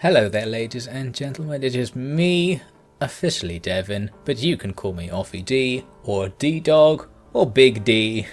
Hello there, ladies and gentlemen, it is me, OfficiallyDevin, but you can call me Offy-D, or D-Dog, or Big D,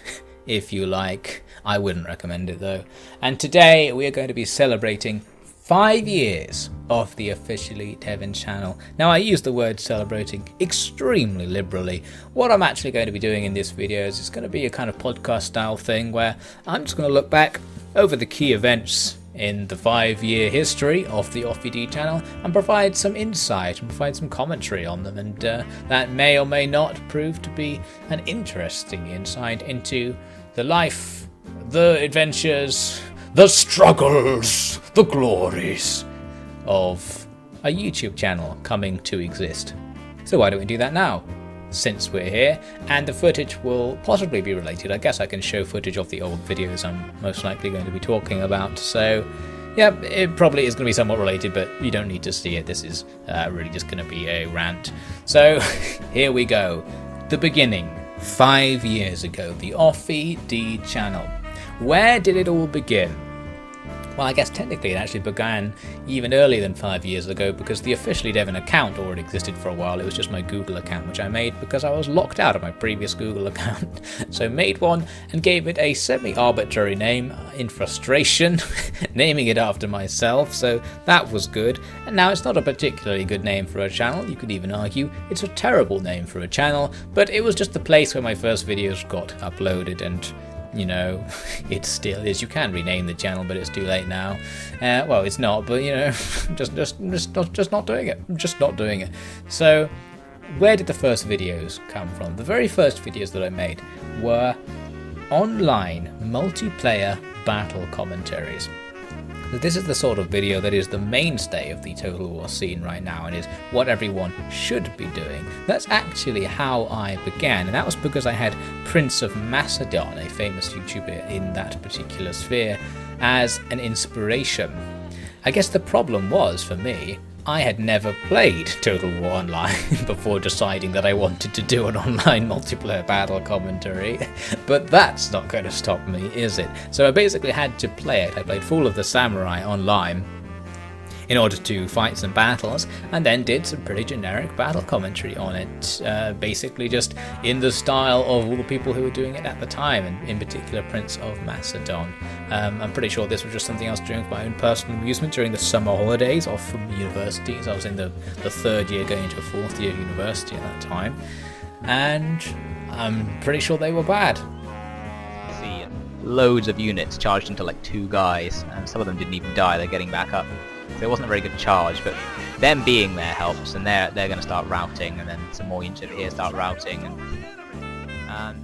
if you like. I wouldn't recommend it though. And today we are going to be celebrating 5 years of the OfficiallyDevin channel. Now I use the word celebrating extremely liberally. What I'm actually going to be doing in this video is it's going to be a kind of podcast style thing where I'm just going to look back over the key events in the 5-year history of the Offy-D channel and provide some insight and provide some commentary on them, and that may or may not prove to be an interesting insight into the life, the adventures, the struggles, the glories of a YouTube channel coming to exist. So why don't we do that now? Since we're here, and the footage will possibly be related. I guess I can show footage of the old videos I'm most likely going to be talking about, so yeah, it probably is going to be somewhat related, but you don't need to see it. This is really just going to be a rant. So here we go. The beginning, 5 years ago, the Offy-D channel. Where did it all begin? Well, I guess technically it actually began even earlier than 5 years ago, because the OfficiallyDevin account already existed for a while. It was just my Google account, which I made because I was locked out of my previous Google account. So made one and gave it a semi-arbitrary name in frustration, naming it after myself, so that was good. And now it's not a particularly good name for a channel. You could even argue it's a terrible name for a channel, but it was just the place where my first videos got uploaded, and you know, it still is. You can rename the channel, but it's too late now. Well, it's not, but you know, just not doing it. I'm just not doing it. So, where did the first videos come from? The very first videos that I made were online multiplayer battle commentaries. This is the sort of video that is the mainstay of the Total War scene right now, and is what everyone should be doing. That's actually how I began, and that was because I had Prince of Macedon, a famous YouTuber in that particular sphere, as an inspiration. I guess the problem was, for me, I had never played Total War Online before deciding that I wanted to do an online multiplayer battle commentary, but that's not going to stop me, is it? So I basically had to play it. I played Fall of the Samurai online in order to fight some battles, and then did some pretty generic battle commentary on it, basically just in the style of all the people who were doing it at the time, and in particular Prince of Macedon. I'm pretty sure this was just something I was doing for my own personal amusement during the summer holidays off from university, as I was in the third year going into a fourth year university at that time, and I'm pretty sure they were bad. See loads of units charged into like 2 guys, and some of them didn't even die. They're getting back up. So it wasn't a very good charge, but them being there helps, and they're going to start routing, and then some more units over here start routing, and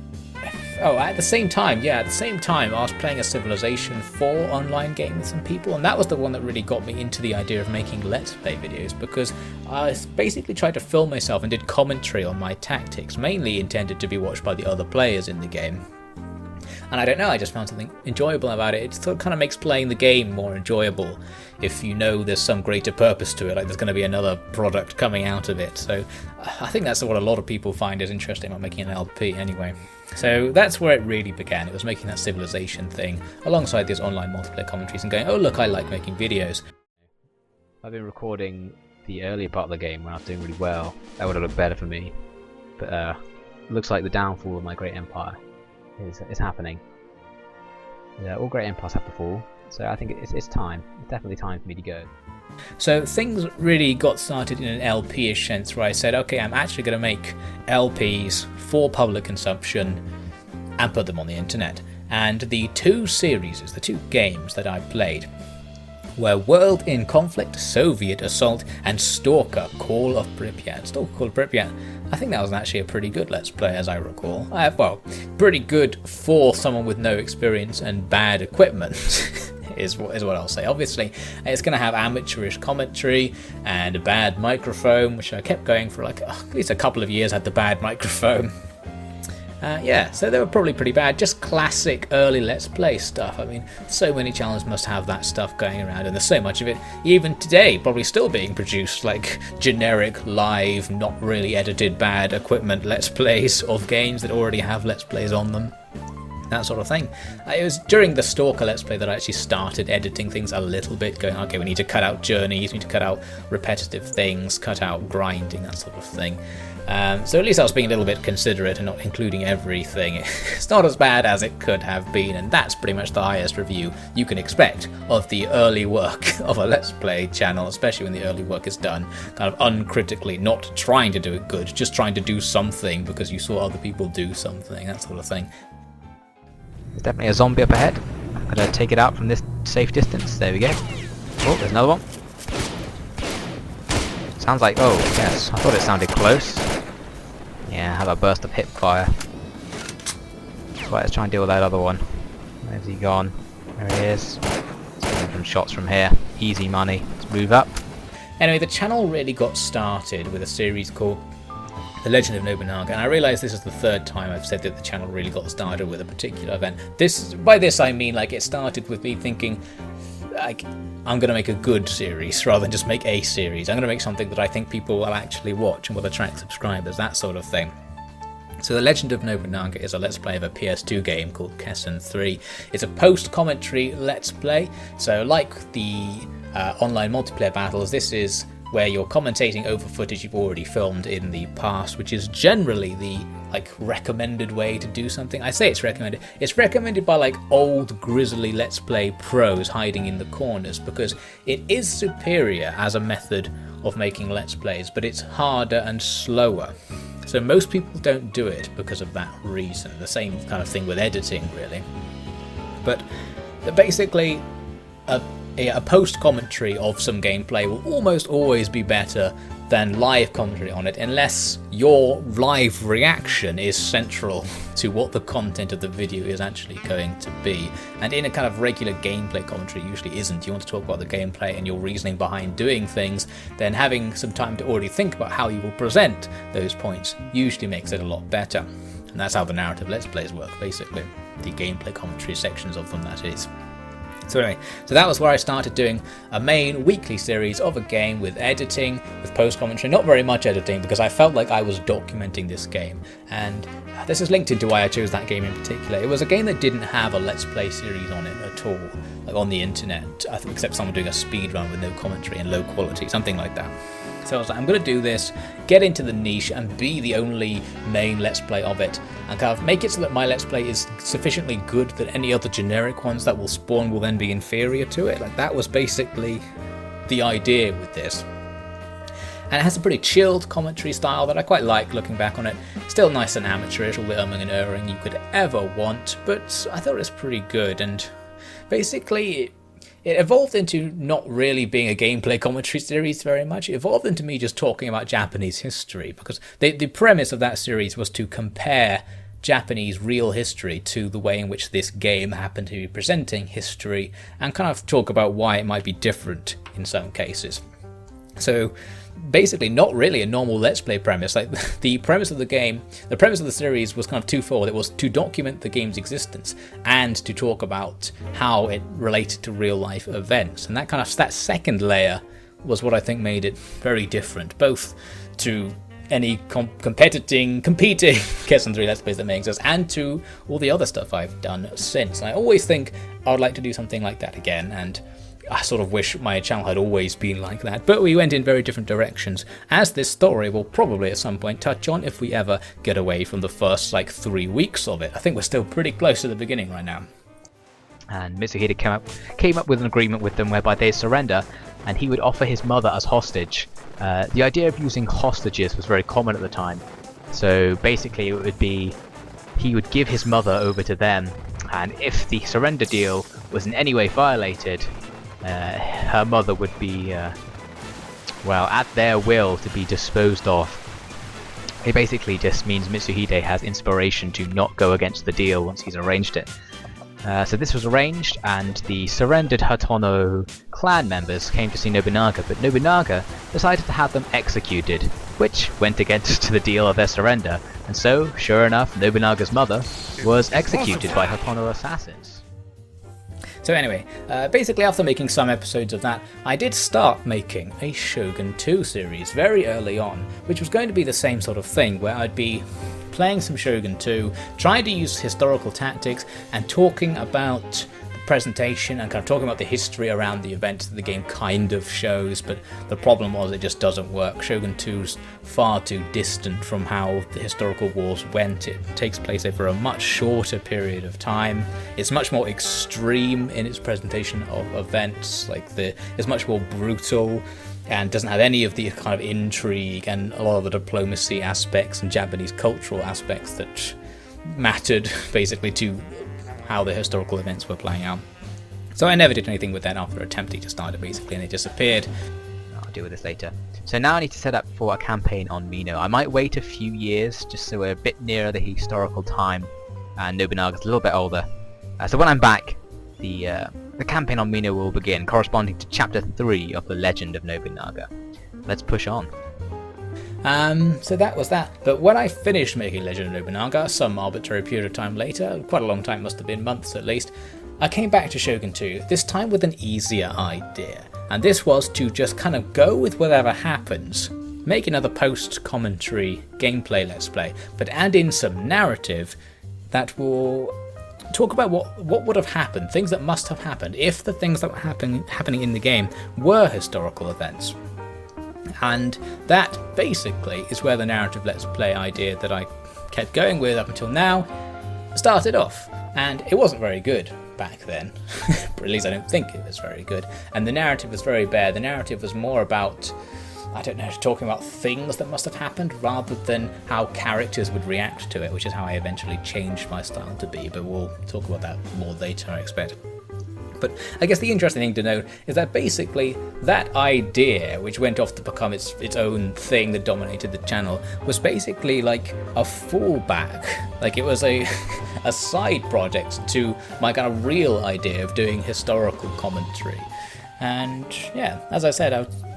oh, at the same time, I was playing a Civilization 4 online game with some people, and that was the one that really got me into the idea of making Let's Play videos, because I basically tried to film myself and did commentary on my tactics, mainly intended to be watched by the other players in the game. And I don't know, I just found something enjoyable about it. It sort of kind of makes playing the game more enjoyable if you know there's some greater purpose to it, like there's going to be another product coming out of it. So I think that's what a lot of people find is interesting about making an LP anyway. So that's where it really began. It was making that Civilization thing alongside these online multiplayer commentaries and going, oh look, I like making videos. I've been recording the earlier part of the game when I was doing really well. That would have looked better for me. But it looks like the downfall of my great empire is happening. Yeah, all great empires have to fall, so I think it's time. It's definitely time for me to go. So things really got started in an LP-ish sense, where I said, okay, I'm actually going to make LPs for public consumption and put them on the internet. And the 2 series, the 2 games that I played, were World in Conflict, Soviet Assault, and Stalker, Call of Pripyat. Stalker, Call of Pripyat, I think that was actually a pretty good Let's Play, as I recall. Well, pretty good for someone with no experience and bad equipment, is what I'll say. Obviously, it's going to have amateurish commentary and a bad microphone, which I kept going for like at least a couple of years, had the bad microphone. Yeah, so they were probably pretty bad, just classic early Let's Play stuff. I mean, so many channels must have that stuff going around, and there's so much of it, even today, probably still being produced, like generic, live, not really edited, bad equipment Let's Plays of games that already have Let's Plays on them. that sort of thing. It was during the Stalker Let's Play that I actually started editing things a little bit, going, okay, we need to cut out journeys, we need to cut out repetitive things, cut out grinding, that sort of thing. So at least I was being a little bit considerate and not including everything. It's not as bad as it could have been, and that's pretty much the highest review you can expect of the early work of a Let's Play channel, especially when the early work is done kind of uncritically, not trying to do it good, just trying to do something because you saw other people do something, that sort of thing. There's definitely a zombie up ahead. I'm going to take it out from this safe distance. There we go. Oh, there's another one. Sounds like, oh, yes, I thought it sounded close. Yeah, have a burst of hip fire. Right, let's try and deal with that other one. Where's he gone? There he is. Taking some shots from here. Easy money. Let's move up. Anyway, the channel really got started with a series called The Legend of Nobunaga, and I realise this is the third time I've said that the channel really got started with a particular event. By this I mean, like, it started with me thinking, like, I'm going to make a good series rather than just make a series. I'm going to make something that I think people will actually watch and will attract subscribers, that sort of thing. So The Legend of Nobunaga is a Let's Play of a PS2 game called Kessen 3. It's a post-commentary Let's Play, so like the online multiplayer battles, this is where you're commentating over footage you've already filmed in the past, which is generally the recommended way to do something. I say it's recommended. It's recommended by old grizzly Let's Play pros hiding in the corners because it is superior as a method of making Let's Plays, but it's harder and slower. So most people don't do it because of that reason. The same kind of thing with editing, really. But basically, a post-commentary of some gameplay will almost always be better than live commentary on it, unless your live reaction is central to what the content of the video is actually going to be. And in a kind of regular gameplay commentary, it usually isn't. You want to talk about the gameplay and your reasoning behind doing things, then having some time to already think about how you will present those points usually makes it a lot better. And that's how the narrative Let's Plays work, basically. The gameplay commentary sections of them, that is. So anyway, that was where I started doing a main weekly series of a game with editing, with post-commentary, not very much editing because I felt like I was documenting this game, and this is linked into why I chose that game in particular. It was a game that didn't have a Let's Play series on it at all, on the internet, I think, except someone doing a speed run with no commentary and low quality, something like that. So I was like, I'm going to do this, get into the niche and be the only main Let's Play of it, and kind of make it so that my Let's Play is sufficiently good that any other generic ones that will spawn will then be inferior to it. That was basically the idea with this. And it has a pretty chilled commentary style that I quite like looking back on it. Still nice and amateurish, all the umming and erring you could ever want, but I thought it was pretty good, and basically it evolved into not really being a gameplay commentary series very much. It evolved into me just talking about Japanese history, because the premise of that series was to compare Japanese real history to the way in which this game happened to be presenting history, and kind of talk about why it might be different in some cases. So basically not really a normal Let's Play premise. The premise of the game, the premise of the series was kind of twofold. It was to document the game's existence and to talk about how it related to real life events. And that second layer was what I think made it very different, both to any competing Kessen 3 Let's Plays that may exist, and to all the other stuff I've done since. And I always think I would like to do something like that again, and I sort of wish my channel had always been like that, but we went in very different directions, as this story will probably at some point touch on if we ever get away from the first 3 weeks of it. I think we're still pretty close to the beginning right now. And Mitsuhide came up with an agreement with them whereby they surrender, and he would offer his mother as hostage. The idea of using hostages was very common at the time, so basically it would be he would give his mother over to them, and if the surrender deal was in any way violated, her mother would be, at their will to be disposed of. It basically just means Mitsuhide has inspiration to not go against the deal once he's arranged it. So this was arranged, and the surrendered Hatono clan members came to see Nobunaga, but Nobunaga decided to have them executed, which went against the deal of their surrender, and so, sure enough, Nobunaga's mother was executed by Hatono assassins. So anyway, basically after making some episodes of that, I did start making a Shogun 2 series very early on, which was going to be the same sort of thing, where I'd be playing some Shogun 2, trying to use historical tactics and talking about presentation and kind of talking about the history around the events that the game kind of shows, but the problem was it just doesn't work. Shogun 2's far too distant from how the historical wars went. It takes place over a much shorter period of time. It's much more extreme in its presentation of events, it's much more brutal and doesn't have any of the kind of intrigue and a lot of the diplomacy aspects and Japanese cultural aspects that mattered basically to how the historical events were playing out. So I never did anything with that after attempting to start it basically, and it disappeared. I'll deal with this later. So now I need to set up for a campaign on Mino. I might wait a few years just so we're a bit nearer the historical time and Nobunaga's a little bit older. So when I'm back, the campaign on Mino will begin, corresponding to chapter 3 of the Legend of Nobunaga. Let's push on. So that was that. But when I finished making Legend of Nobunaga, some arbitrary period of time later, quite a long time, must have been months at least, I came back to Shogun 2, this time with an easier idea. And this was to just kind of go with whatever happens, make another post-commentary gameplay let's play, but add in some narrative that will talk about what would have happened, things that must have happened, if the things that were happening in the game were historical events. And that basically is where the narrative let's play idea that I kept going with up until now started off. And it wasn't very good back then, but at least I don't think it was very good. And the narrative was very bare. The narrative was more about, I don't know, talking about things that must have happened rather than how characters would react to it, which is how I eventually changed my style to be, but we'll talk about that more later, I expect. But I guess the interesting thing to note is that basically that idea, which went off to become its own thing that dominated the channel, was basically like a fallback. Like it was a side project to my kind of real idea of doing historical commentary. And yeah, as I said,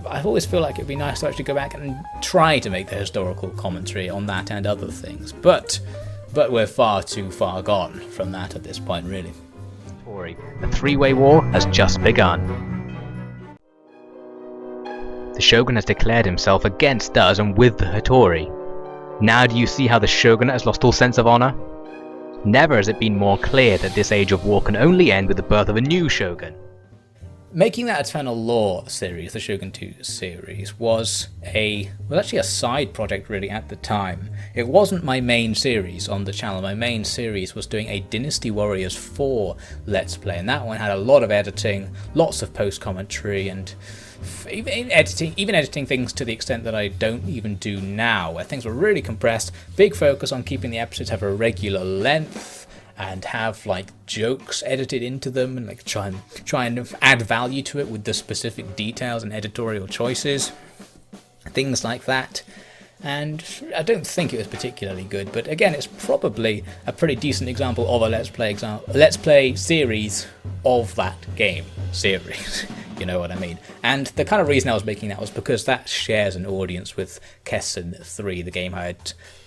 I always feel like it'd be nice to actually go back and try to make the historical commentary on that and other things. But we're far too far gone from that at this point, really. The three-way war has just begun. The Shogun has declared himself against us and with the Hattori. Now do you see how the Shogunate has lost all sense of honor? Never has it been more clear that this age of war can only end with the birth of a new Shogun. Making that Eternal Law series, the Shogun 2 series, was actually a side project really at the time. It wasn't my main series on the channel. My main series was doing a Dynasty Warriors 4 Let's Play, and that one had a lot of editing, lots of post-commentary, and even editing things to the extent that I don't even do now, where things were really compressed, big focus on keeping the episodes have a regular length, and have like jokes edited into them and like try and add value to it with the specific details and editorial choices, things like that. And I don't think it was particularly good, but again, it's probably a pretty decent example of a let's play series of that game series. You know what I mean? And the kind of reason I was making that was because that shares an audience with Kessen 3, the game I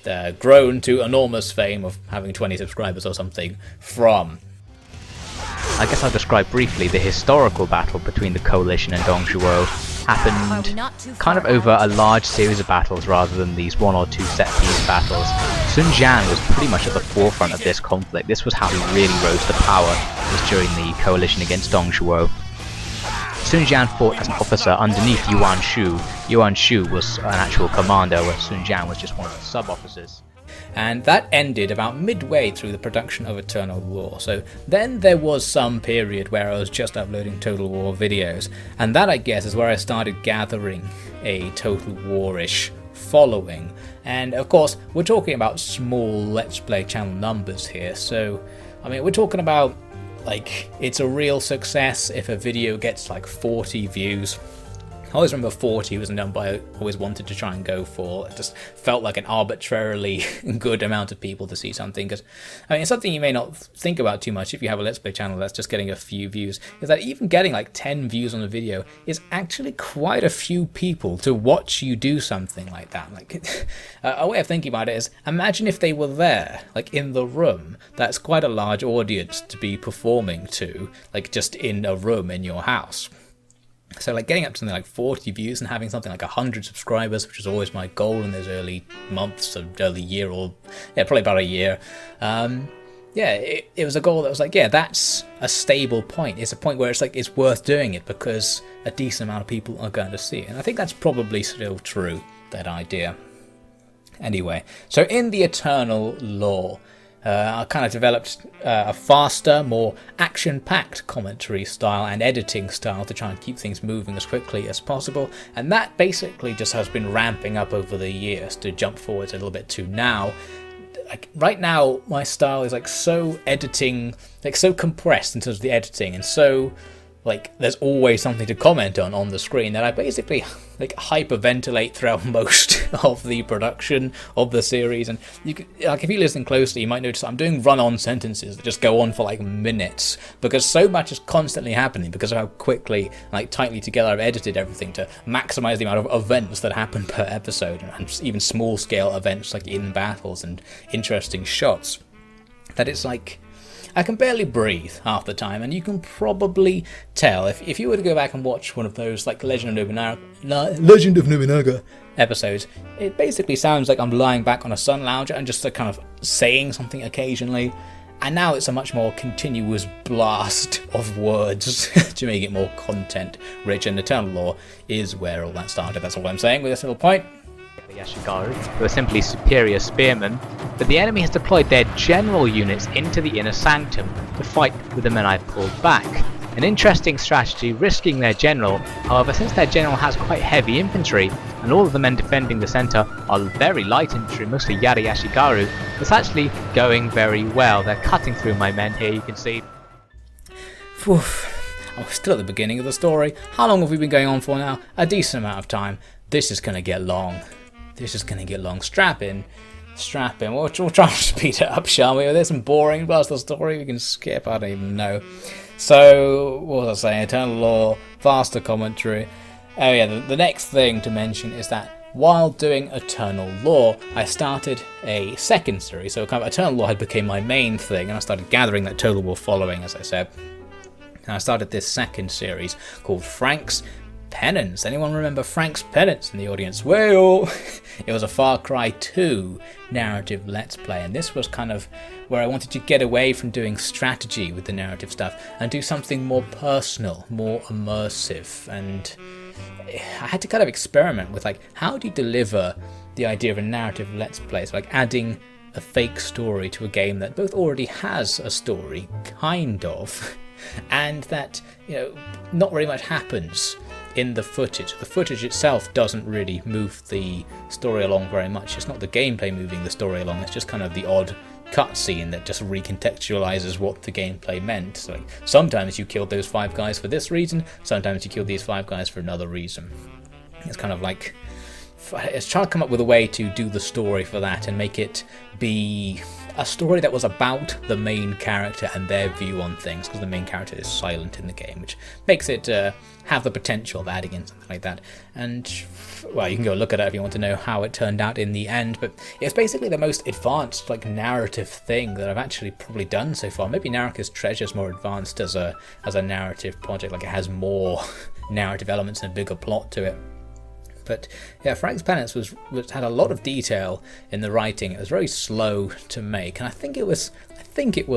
had grown to enormous fame of having 20 subscribers or something from. I guess I'll describe briefly the historical battle between the Coalition and Dongzhuo. Happened kind of over a large series of battles rather than these one or two set piece battles. Sun Jian was pretty much at the forefront of this conflict. This was how he really rose to power, was during the coalition against Dongzhuo. Sun Jian fought as an officer underneath Yuan Shu. Yuan Shu was an actual commander, where Sun Jian was just one of the sub-officers. And that ended about midway through the production of Eternal War. So then there was some period where I was just uploading Total War videos, and that I guess is where I started gathering a Total War-ish following. And of course, we're talking about small Let's Play channel numbers here, so I mean, we're talking about like, it's a real success if a video gets like 40 views. I always remember 40 was a number I always wanted to try and go for. It just felt like an arbitrarily good amount of people to see something. Because I mean, it's something you may not think about too much if you have a Let's Play channel that's just getting a few views. Is that even getting like 10 views on a video is actually quite a few people to watch you do something like that. Like a way of thinking about it is, imagine if they were there, like in the room. That's quite a large audience to be performing to, like just in a room in your house. So like getting up to something like 40 views and having something like 100 subscribers, which is always my goal in those early months of early year, or probably about a year. It was a goal that was like, that's a stable point. It's a point where it's like it's worth doing it because a decent amount of people are going to see it. And I think that's probably still true, that idea. Anyway, so in the Eternal lore, I kind of developed a faster, more action-packed commentary style and editing style to try and keep things moving as quickly as possible, and that basically just has been ramping up over the years to jump forwards a little bit to now. Like right now, my style is like so compressed in terms of the editing, and so like there's always something to comment on the screen that I basically like hyperventilate throughout most of the production of the series. And if you listen closely, you might notice I'm doing run-on sentences that just go on for like minutes because so much is constantly happening because of how quickly, like tightly together I've edited everything to maximize the amount of events that happen per episode, and even small-scale events like in battles and interesting shots. That it's like I can barely breathe half the time, and you can probably tell if you were to go back and watch one of those like Legend of Nobunaga episodes. It basically sounds like I'm lying back on a sun lounger and just kind of saying something occasionally. And now it's a much more continuous blast of words to make it more content rich. And Eternal Lore is where all that started. That's all I'm saying with this little point. Yashigaru, who are simply superior spearmen, but the enemy has deployed their general units into the inner sanctum to fight with the men I've pulled back. An interesting strategy, risking their general. However, since their general has quite heavy infantry, and all of the men defending the centre are very light infantry, mostly Yara Yashigaru, it's actually going very well. They're cutting through my men here, you can see. I'm still at the beginning of the story. How long have we been going on for now? A decent amount of time. This is going to get long. Strap in. We'll try and speed it up, shall we? If there's some boring parts of the story we can skip, I don't even know. So, what was I saying? Eternal Lore, faster commentary. Oh yeah, the next thing to mention is that while doing Eternal Lore, I started a second series. So kind of Eternal Lore had become my main thing, and I started gathering that Total War following, as I said. And I started this second series called Frank's Penance. Anyone remember Frank's Penance in the audience? Well, it was a Far Cry 2 narrative let's play, and this was kind of where I wanted to get away from doing strategy with the narrative stuff and do something more personal, more immersive. And I had to kind of experiment with like, how do you deliver the idea of a narrative let's play? So like adding a fake story to a game that both already has a story, kind of, and that, not very much happens in the footage. The footage itself doesn't really move the story along very much. It's not the gameplay moving the story along, it's just kind of the odd cutscene that just recontextualizes what the gameplay meant. So like, sometimes you killed those 5 guys for this reason, sometimes you killed these 5 guys for another reason. It's kind of like, it's trying to come up with a way to do the story for that and make it be a story that was about the main character and their view on things, because the main character is silent in the game, which makes it have the potential of adding in something like that. And, well, you can go look at it if you want to know how it turned out in the end, but it's basically the most advanced like narrative thing that I've actually probably done so far. Maybe Naraka's Treasure is more advanced as a narrative project, like it has more narrative elements and a bigger plot to it. But yeah, Frank's Penance had a lot of detail in the writing. It was very slow to make, and I think it was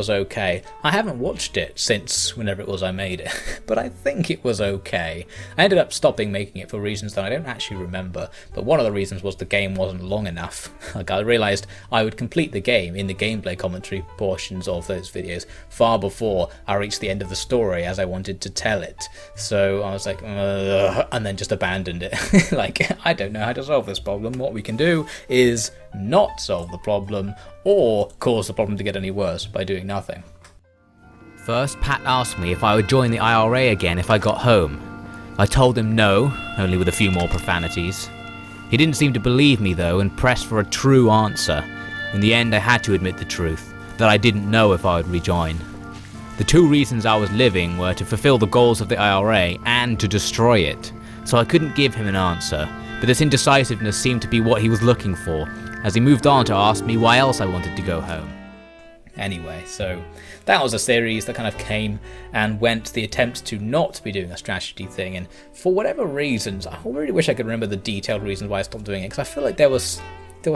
okay. I haven't watched it since whenever it was I made it, but I think it was okay. I ended up stopping making it for reasons that I don't actually remember, but one of the reasons was the game wasn't long enough. Like, I realised I would complete the game in the gameplay commentary portions of those videos far before I reached the end of the story as I wanted to tell it. So I was like, and then just abandoned it. Like, I don't know how to solve this problem. What we can do is not solve the problem or cause the problem to get any worse by doing nothing. First, Pat asked me if I would join the IRA again if I got home. I told him no, only with a few more profanities. He didn't seem to believe me though and pressed for a true answer. In the end, I had to admit the truth, that I didn't know if I would rejoin. The 2 reasons I was living were to fulfill the goals of the IRA and to destroy it, so I couldn't give him an answer, but this indecisiveness seemed to be what he was looking for, as he moved on to ask me why else I wanted to go home. Anyway, so that was a series that kind of came and went, the attempts to not be doing a strategy thing, and for whatever reasons, I really wish I could remember the detailed reasons why I stopped doing it, because I feel like there was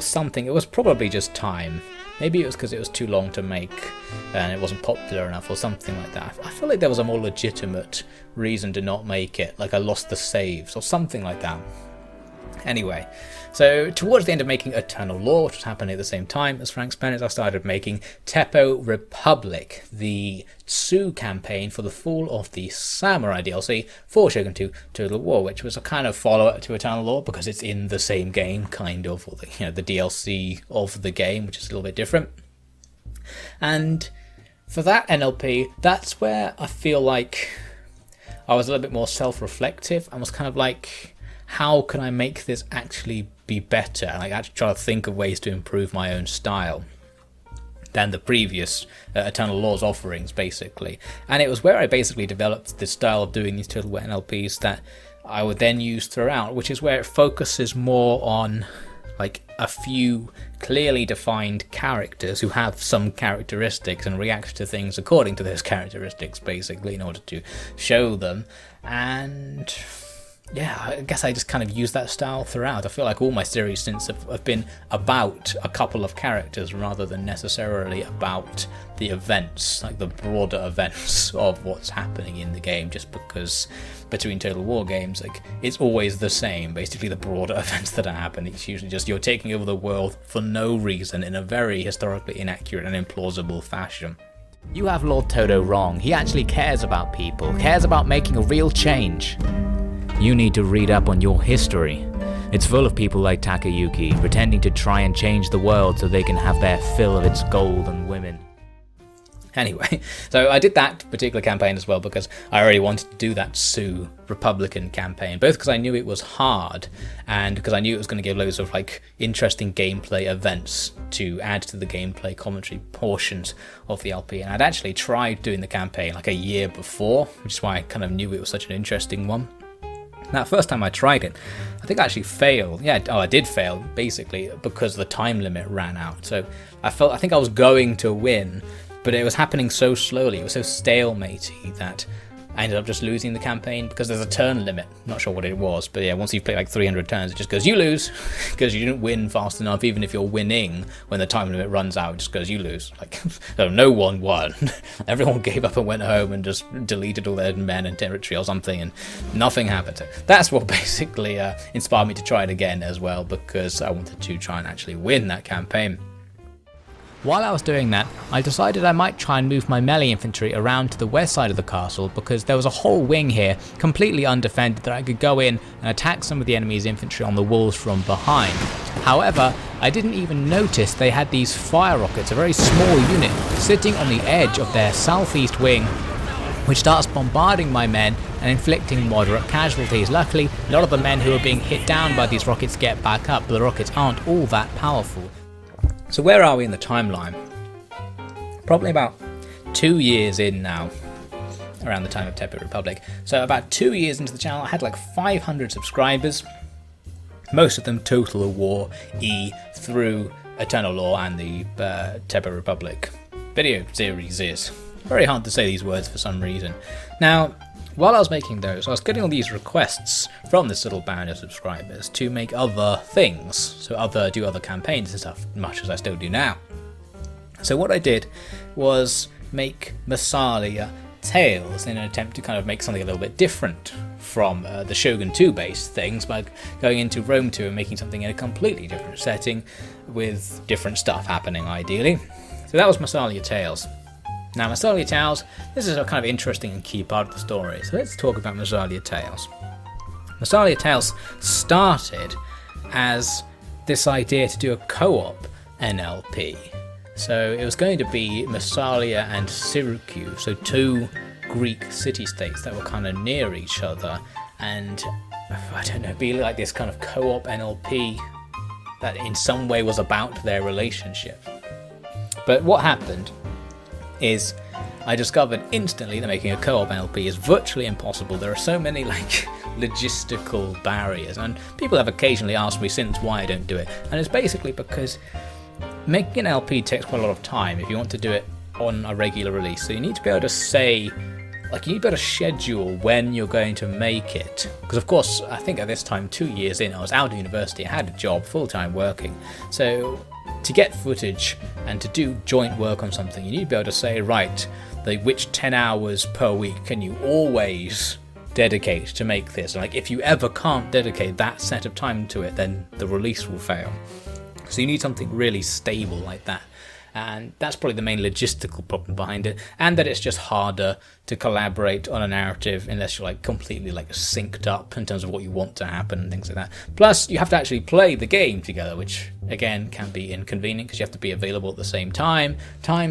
something. It was probably just time. Maybe it was because it was too long to make and it wasn't popular enough or something like that. I feel like there was a more legitimate reason to not make it, like I lost the saves or something like that. Anyway, so towards the end of making Eternal Law, which was happening at the same time as Frank's Penance, I started making Tei Republic, the Tsu campaign for the Fall of the Samurai DLC for Shogun 2 Total War, which was a kind of follow-up to Eternal Law because it's in the same game, kind of, or the DLC of the game, which is a little bit different. And for that NLP, that's where I feel like I was a little bit more self-reflective and was kind of like, how can I make this actually be better? And like actually try to think of ways to improve my own style than the previous Eternal Law's offerings, basically. And it was where I basically developed this style of doing these Total War NLPs that I would then use throughout, which is where it focuses more on like a few clearly defined characters who have some characteristics and react to things according to those characteristics, basically, in order to show them. And yeah, I guess I just kind of use that style throughout. I feel like all my series since have been about a couple of characters rather than necessarily about the events, like the broader events of what's happening in the game, just because between Total War games, like it's always the same. Basically, the broader events that are happening, it's usually just you're taking over the world for no reason in a very historically inaccurate and implausible fashion. You have Lord Todo wrong. He actually cares about people, cares about making a real change. You need to read up on your history. It's full of people like Takayuki, pretending to try and change the world so they can have their fill of its gold and women. Anyway, so I did that particular campaign as well because I already wanted to do that Tsu Republican campaign, both because I knew it was hard and because I knew it was going to give loads of like interesting gameplay events to add to the gameplay commentary portions of the LP. And I'd actually tried doing the campaign like a year before, which is why I kind of knew it was such an interesting one. That first time I tried it, I think I actually failed. I did fail, basically, because the time limit ran out. So I think I was going to win, but it was happening so slowly, it was so stalematy that I ended up just losing the campaign because there's a turn limit. Not sure what it was, but yeah, once you've played like 300 turns, it just goes, you lose, because you didn't win fast enough. Even if you're winning, when the time limit runs out, it just goes, you lose. Like, so no one won. Everyone gave up and went home and just deleted all their men and territory or something, and nothing happened. So that's what basically inspired me to try it again as well, because I wanted to try and actually win that campaign. While I was doing that, I decided I might try and move my melee infantry around to the west side of the castle because there was a whole wing here, completely undefended, that I could go in and attack some of the enemy's infantry on the walls from behind. However, I didn't even notice they had these fire rockets, a very small unit, sitting on the edge of their southeast wing, which starts bombarding my men and inflicting moderate casualties. Luckily, a lot of the men who are being hit down by these rockets get back up, but the rockets aren't all that powerful. So where are we in the timeline? Probably about 2 years in now, around the time of Tei Republic. So about 2 years into the channel, I had like 500 subscribers, most of them Total War E through Eternal Law and the Tei Republic video series is. Very hard to say these words for some reason. Now, while I was making those, I was getting all these requests from this little band of subscribers to make other things, so do other campaigns and stuff, much as I still do now. So what I did was make Masalia Tales in an attempt to kind of make something a little bit different from the Shogun 2 based things by going into Rome 2 and making something in a completely different setting with different stuff happening ideally. So that was Masalia Tales. Now, Masalia Tales, this is a kind of interesting and key part of the story, so let's talk about Masalia Tales. Masalia Tales started as this idea to do a co-op NLP. So it was going to be Masalia and Syracuse, so two Greek city-states that were kind of near each other, and I don't know, be like this kind of co-op NLP that in some way was about their relationship. But what happened is I discovered instantly that making a co-op NLP is virtually impossible. There are so many like logistical barriers, and people have occasionally asked me since why I don't do it, and it's basically because making an LP takes quite a lot of time if you want to do it on a regular release. So you need to be able to say, like, you need to be able to schedule when you're going to make it. Because of course, I think at this time, 2 years in, I was out of university, I had a job, full-time working. So to get footage and to do joint work on something, you need to be able to say, right, which 10 hours per week can you always dedicate to make this? Like, if you ever can't dedicate that set of time to it, then the release will fail. So you need something really stable like that. And that's probably the main logistical problem behind it, and that it's just harder to collaborate on a narrative unless you're like completely like synced up in terms of what you want to happen and things like that. Plus, you have to actually play the game together, which again can be inconvenient because you have to be available at the same time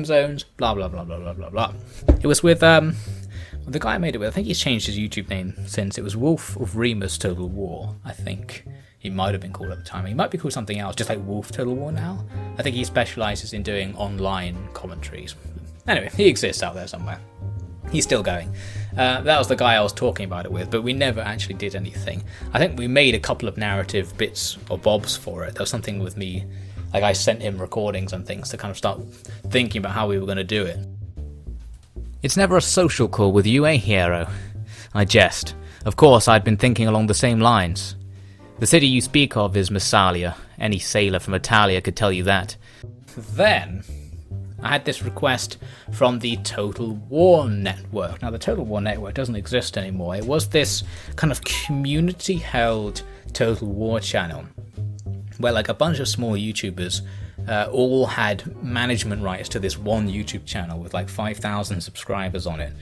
zones, blah blah blah blah blah blah blah. It was with the guy I made it with. I think he's changed his YouTube name since. It was Wolf of Remus Total War, I think. He might have been called at the time. He might be called something else, just like Wolf Total War now. I think he specialises in doing online commentaries. Anyway, he exists out there somewhere. He's still going. That was the guy I was talking about it with, but we never actually did anything. I think we made a couple of narrative bits or bobs for it. There was something with me, like I sent him recordings and things to kind of start thinking about how we were going to do it. It's never a social call with you, eh, hero? I jest. Of course, I'd been thinking along the same lines. The city you speak of is Masalia. Any sailor from Attila could tell you that. Then, I had this request from the Total War Network. Now, the Total War Network doesn't exist anymore. It was this kind of community-held Total War channel, where like a bunch of small YouTubers all had management rights to this one YouTube channel with like 5,000 subscribers on it,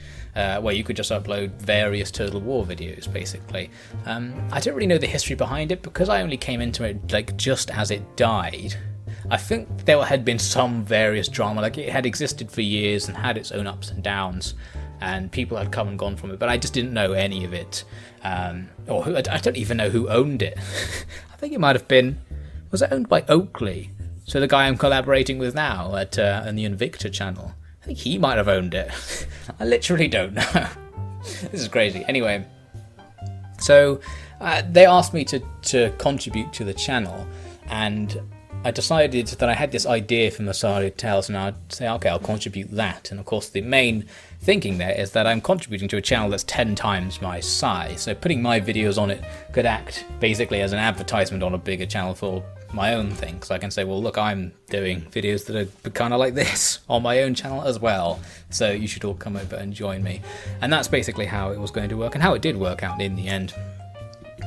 where you could just upload various Total War videos, basically. I don't really know the history behind it because I only came into it like just as it died. I think there had been some various drama, like it had existed for years and had its own ups and downs, and people had come and gone from it, but I just didn't know any of it, or I don't even know who owned it. I think it might have been, was it owned by Oakley? So the guy I'm collaborating with now at the Invicta channel, I think he might have owned it. I literally don't know. This is crazy. Anyway, so they asked me to contribute to the channel, and I decided that I had this idea for Masalia Tales, and I'd say, okay, I'll contribute that. And of course, the main thinking there is that I'm contributing to a channel that's 10 times my size. So putting my videos on it could act basically as an advertisement on a bigger channel for my own thing. So I can say, well, look, I'm doing videos that are kind of like this on my own channel as well. So you should all come over and join me. And that's basically how it was going to work, and how it did work out in the end.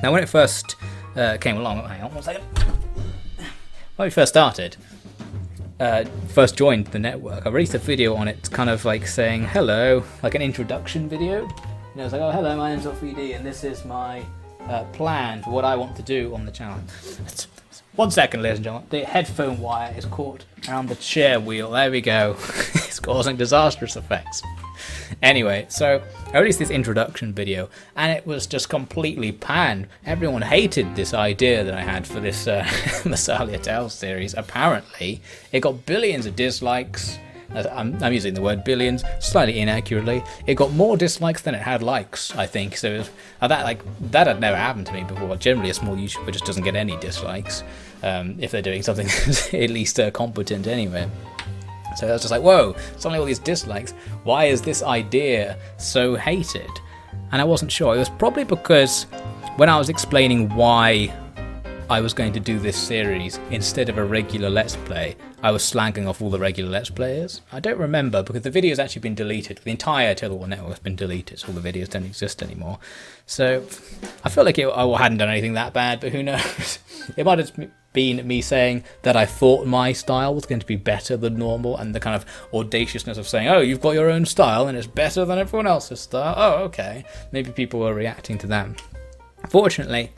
Now, when it first came along, hang on one second. When we first started, first joined the network, I released a video on it kind of like saying hello, like an introduction video. You know, it's like, oh, hello, my name's Offy-D, and this is my plan for what I want to do on the channel. 1 second, ladies and gentlemen. The headphone wire is caught around the chair wheel. There we go. It's causing disastrous effects. Anyway, so I released this introduction video, and it was just completely panned. Everyone hated this idea that I had for this Masalia Tales series. Apparently, it got billions of dislikes. I'm using the word billions slightly inaccurately. It got more dislikes than it had likes, I think. So it was, that had never happened to me before. Generally, a small YouTuber just doesn't get any dislikes if they're doing something that's at least competent anyway. So I was just like, whoa, suddenly all these dislikes. Why is this idea so hated? And I wasn't sure. It was probably because when I was explaining why I was going to do this series instead of a regular Let's Play, I was slagging off all the regular Let's Players. I don't remember because the video's actually been deleted. The entire Total War network has been deleted, so all the videos don't exist anymore. So I feel like I hadn't done anything that bad, but who knows? It might have been me saying that I thought my style was going to be better than normal, and the kind of audaciousness of saying, oh, you've got your own style and it's better than everyone else's style. Oh, okay. Maybe people were reacting to that. Fortunately,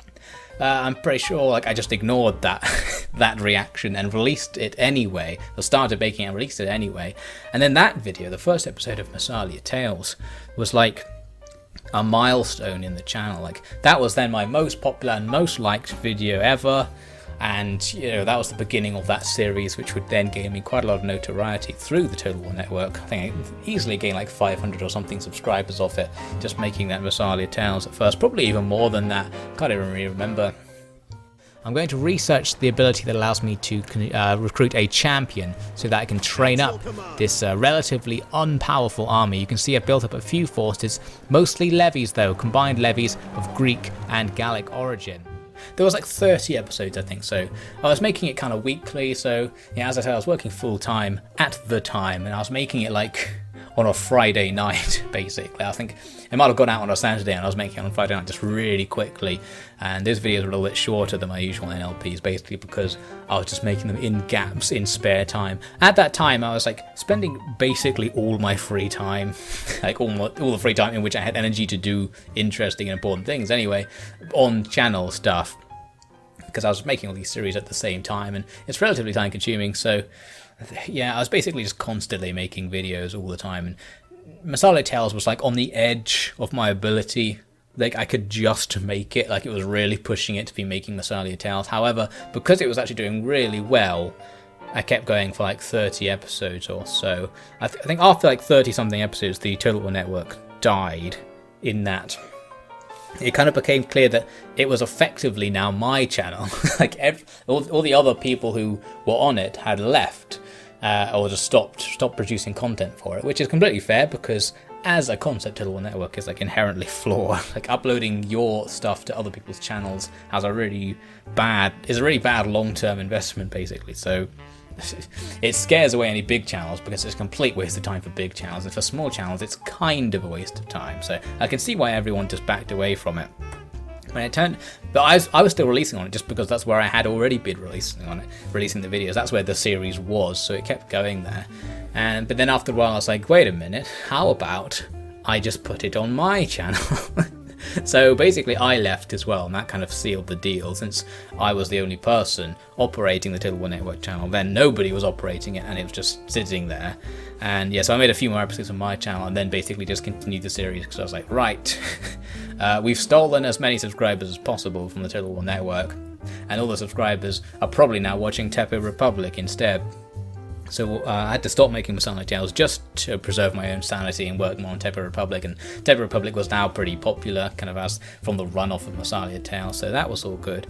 I'm pretty sure I just ignored that reaction and released it anyway, or started making it and released it anyway. And then that video, the first episode of Masalia Tales, was like a milestone in the channel. That was then my most popular and most liked video ever. And that was the beginning of that series, which would then gain me quite a lot of notoriety through the Total War network. I think I easily gained 500 or something subscribers off it, just making that Masalia Tales at first, probably even more than that. Can't even really remember. I'm going to research the ability that allows me to recruit a champion so that I can train up this relatively unpowerful army. You can see I've built up a few forces, mostly levies though, combined levies of Greek and Gallic origin. There was like 30 episodes, I think, so I was making it kind of weekly, so yeah, as I said, I was working full time at the time, and I was making it like on a Friday night, basically. I think it might have gone out on a Saturday, and I was making it on Friday night just really quickly, and those videos were a little bit shorter than my usual NLPs, basically because I was just making them in gaps, in spare time. At that time, I was like spending basically all my free time, like all the free time in which I had energy to do interesting and important things anyway, on channel stuff, because I was making all these series at the same time, and it's relatively time consuming, so yeah, I was basically just constantly making videos all the time, and Masalia Tales was like on the edge of my ability. Like I could just make it, like it was really pushing it to be making Masalia Tales. However, because it was actually doing really well, I kept going for like 30 episodes or so. I think after like 30 something episodes, the Total War Network died in that it kind of became clear that it was effectively now my channel. Like all the other people who were on it had left, or just stopped producing content for it, which is completely fair because as a concept, Total War Network is like inherently flawed. Like uploading your stuff to other people's channels is a really bad long-term investment, basically. So it scares away any big channels because it's a complete waste of time for big channels, and for small channels it's kind of a waste of time. So I can see why everyone just backed away from it. But I was still releasing on it just because that's where I had already been releasing the videos. That's where the series was, so it kept going there. But then after a while I was like, wait a minute, how about I just put it on my channel? So basically I left as well, and that kind of sealed the deal, since I was the only person operating the Total War Network channel. Then nobody was operating it, and it was just sitting there. And yeah, so I made a few more episodes on my channel, and then basically just continued the series, because I was like, right, we've stolen as many subscribers as possible from the Total War Network, and all the subscribers are probably now watching Tei Republic instead. So I had to stop making Masalia Tales just to preserve my own sanity and work more on Tei Republic, and Tei Republic was now pretty popular, kind of as from the runoff of Masalia Tales, so that was all good.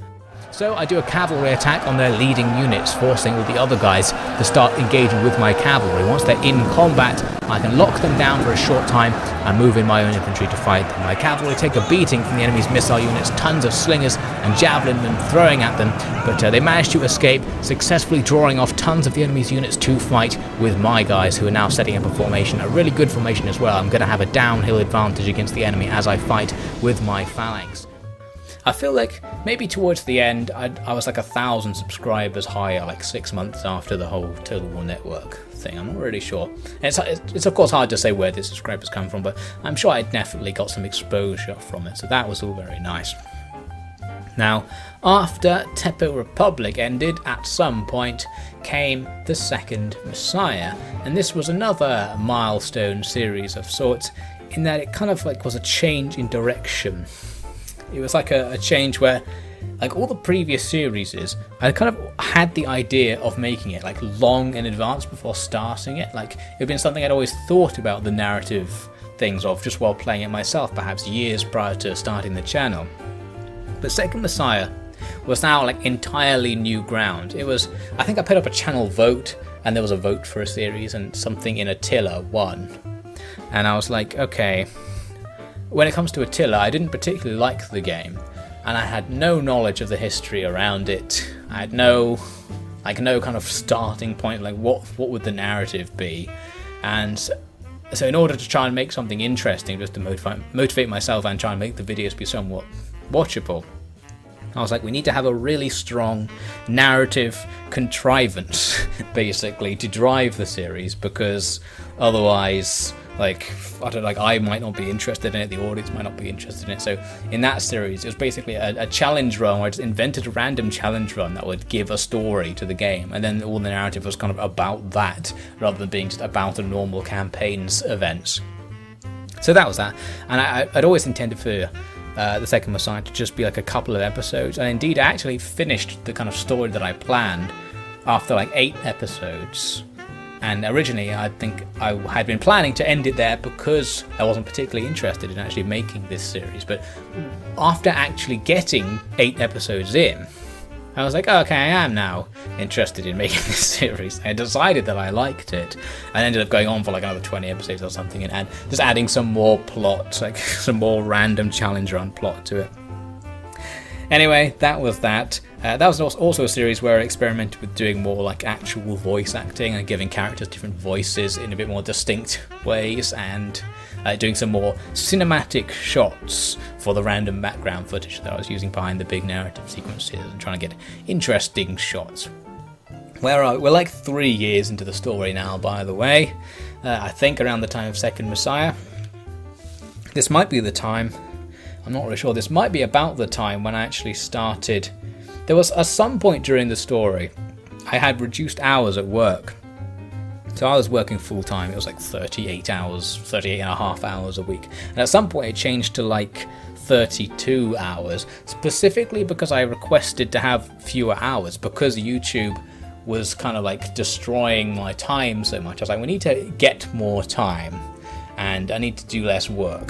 So I do a cavalry attack on their leading units, forcing all the other guys to start engaging with my cavalry. Once they're in combat, I can lock them down for a short time and move in my own infantry to fight them. My cavalry take a beating from the enemy's missile units, tons of slingers and javelinmen throwing at them, but they manage to escape, successfully drawing off tons of the enemy's units to fight with my guys, who are now setting up a formation, a really good formation as well. I'm going to have a downhill advantage against the enemy as I fight with my phalanx. I feel like maybe towards the end I was like 1,000 subscribers higher, like 6 months after the whole Total War Network thing. I'm not really sure. It's of course hard to say where the subscribers come from, but I'm sure I definitely got some exposure from it, so that was all very nice. Now, after Tei Republic ended, at some point came the second Messiah, and this was another milestone series of sorts, in that it kind of like was a change in direction. It was like a change where, like all the previous series, I kind of had the idea of making it like long in advance before starting it. Like it had been something I'd always thought about the narrative things of just while playing it myself, perhaps years prior to starting the channel. But Second Messiah was now like entirely new ground. It was, I think I put up a channel vote, and there was a vote for a series, and something in Attila won. And I was like, okay. When it comes to Attila, I didn't particularly like the game, and I had no knowledge of the history around it. I had no kind of starting point, like what would the narrative be? And so in order to try and make something interesting, just to motivate myself and try and make the videos be somewhat watchable, I was like, we need to have a really strong narrative contrivance, basically, to drive the series, because otherwise, I might not be interested in it, the audience might not be interested in it. So in that series, it was basically a challenge run where I just invented a random challenge run that would give a story to the game, and then all the narrative was kind of about that, rather than being just about a normal campaign's events. So that was that, and I'd always intended for the Second Messiah to just be like a couple of episodes, and indeed I actually finished the kind of story that I planned after like 8 episodes. And originally I think I had been planning to end it there because I wasn't particularly interested in actually making this series, but after actually getting 8 episodes in, I was like, oh, okay, I am now interested in making this series. I decided that I liked it. I ended up going on for like another 20 episodes or something and just adding some more plot, like some more random challenge run plot to it. Anyway, that was that. That was also a series where I experimented with doing more like actual voice acting and giving characters different voices in a bit more distinct ways, and doing some more cinematic shots for the random background footage that I was using behind the big narrative sequences and trying to get interesting shots. We're like 3 years into the story now, by the way. I think around the time of Second Messiah. This might be the time. I'm not really sure. This might be about the time when I actually started. There was at some point during the story, I had reduced hours at work. So I was working full time. It was like 38 and a half hours a week. And at some point it changed to like 32 hours, specifically because I requested to have fewer hours because YouTube was kind of like destroying my time so much. I was like, we need to get more time. And I need to do less work,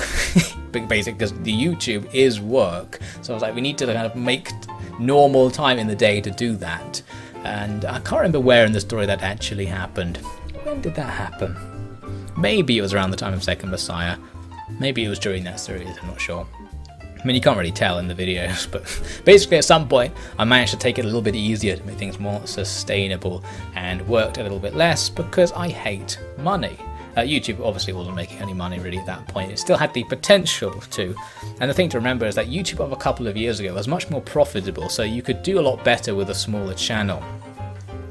basically, because the YouTube is work. So I was like, we need to kind of make normal time in the day to do that. And I can't remember where in the story that actually happened. When did that happen? Maybe it was around the time of Second Messiah. Maybe it was during that series, I'm not sure. I mean, you can't really tell in the videos, but basically at some point I managed to take it a little bit easier to make things more sustainable and worked a little bit less because I hate money. YouTube obviously wasn't making any money really at that point. It still had the potential to. And the thing to remember is that YouTube of a couple of years ago was much more profitable, so you could do a lot better with a smaller channel.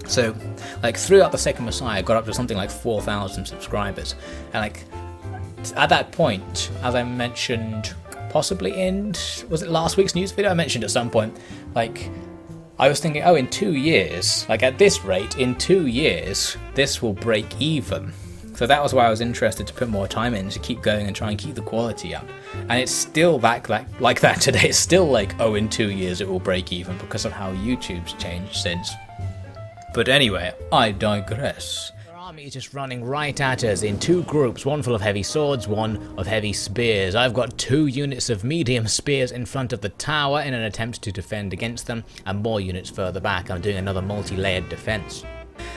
So, like, throughout the Second Messiah, I got up to something like 4,000 subscribers. And like, at that point, as I mentioned, possibly was it last week's news video? I mentioned at some point, like, I was thinking, oh, in 2 years, like at this rate, in 2 years, this will break even. So that was why I was interested to put more time in, to keep going and try and keep the quality up. And it's still like that today. It's still like, oh, in 2 years it will break even because of how YouTube's changed since. But anyway, I digress. Our army is just running right at us in 2 groups, one full of heavy swords, one of heavy spears. I've got 2 units of medium spears in front of the tower in an attempt to defend against them, and more units further back. I'm doing another multi-layered defense.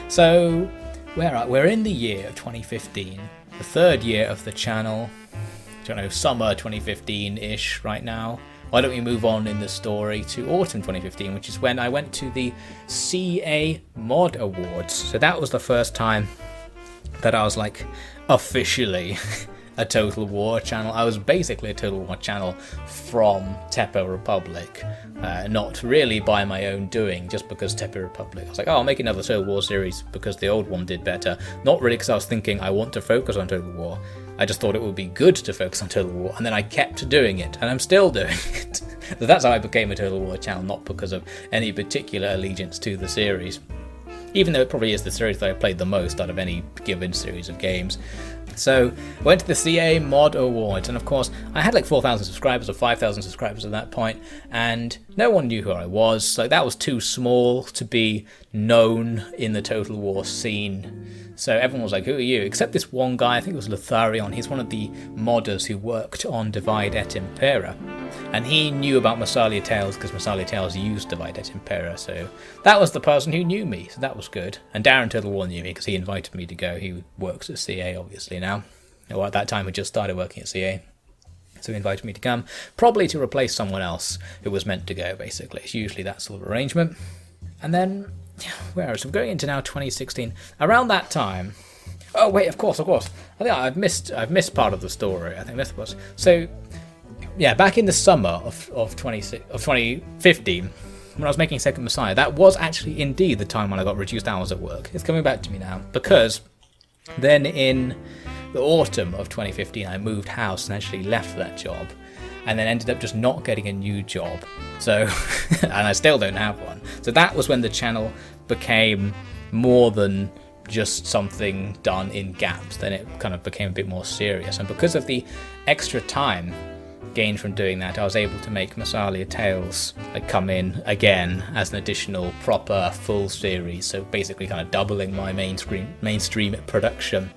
So we're in the year of 2015, the 3rd year of the channel. I don't know, summer 2015-ish right now. Why don't we move on in the story to autumn 2015, which is when I went to the CA Mod Awards. So that was the first time that I was like officially a Total War channel. I was basically a Total War channel from Tei Republic, not really by my own doing, just because Tei Republic. I was like, oh, I'll make another Total War series because the old one did better. Not really because I was thinking I want to focus on Total War. I just thought it would be good to focus on Total War, and then I kept doing it, and I'm still doing it. So that's how I became a Total War channel, not because of any particular allegiance to the series. Even though it probably is the series that I played the most out of any given series of games. So, I went to the CA Mod Awards, and of course, I had like 4,000 subscribers or 5,000 subscribers at that point, and no one knew who I was. Like, that was too small to be known in the Total War scene. So everyone was like, who are you? Except this one guy, I think it was Lotharion. He's one of the modders who worked on Divide et Impera. And he knew about Masalia Tales because Masalia Tales used Divide et Impera. So that was the person who knew me. So that was good. And Darren Total War knew me because he invited me to go. He works at CA obviously now. Well, at that time he just started working at CA. So he invited me to come. Probably to replace someone else who was meant to go, basically. It's usually that sort of arrangement. And then, where else? We're going into now 2016. Around that time. Oh wait, of course. I think I've missed part of the story. I think this was so. Yeah, back in the summer of 2015, when I was making Second Messiah, that was actually indeed the time when I got reduced hours at work. It's coming back to me now because then in the autumn of 2015, I moved house and actually left that job. And then ended up just not getting a new job. So, and I still don't have one. So that was when the channel became more than just something done in gaps. Then it kind of became a bit more serious. And because of the extra time gained from doing that, I was able to make Masalia Tales come in again as an additional proper full series. So basically kind of doubling my mainstream production.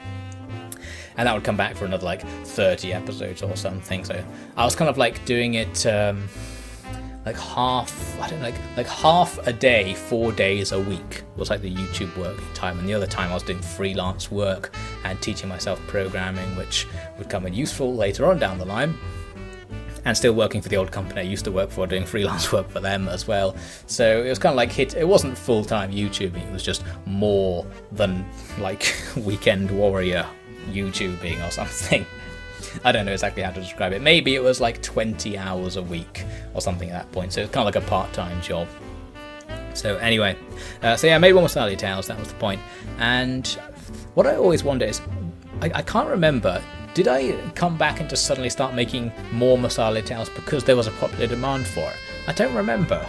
And that would come back for another like 30 episodes or something. So I was kind of like doing it half a day, 4 days a week was like the YouTube working time, and the other time I was doing freelance work and teaching myself programming, which would come in useful later on down the line. And still working for the old company I used to work for, doing freelance work for them as well. So it was kind of like it wasn't full-time YouTubing, it was just more than like weekend warrior YouTubing or something. I don't know exactly how to describe it. Maybe it was like 20 hours a week or something at that point. So it's kind of like a part-time job. So anyway, I made one Masalia Tales, that was the point. And what I always wonder is, I can't remember, did I come back and just suddenly start making more Masalia Tales because there was a popular demand for it? I don't remember.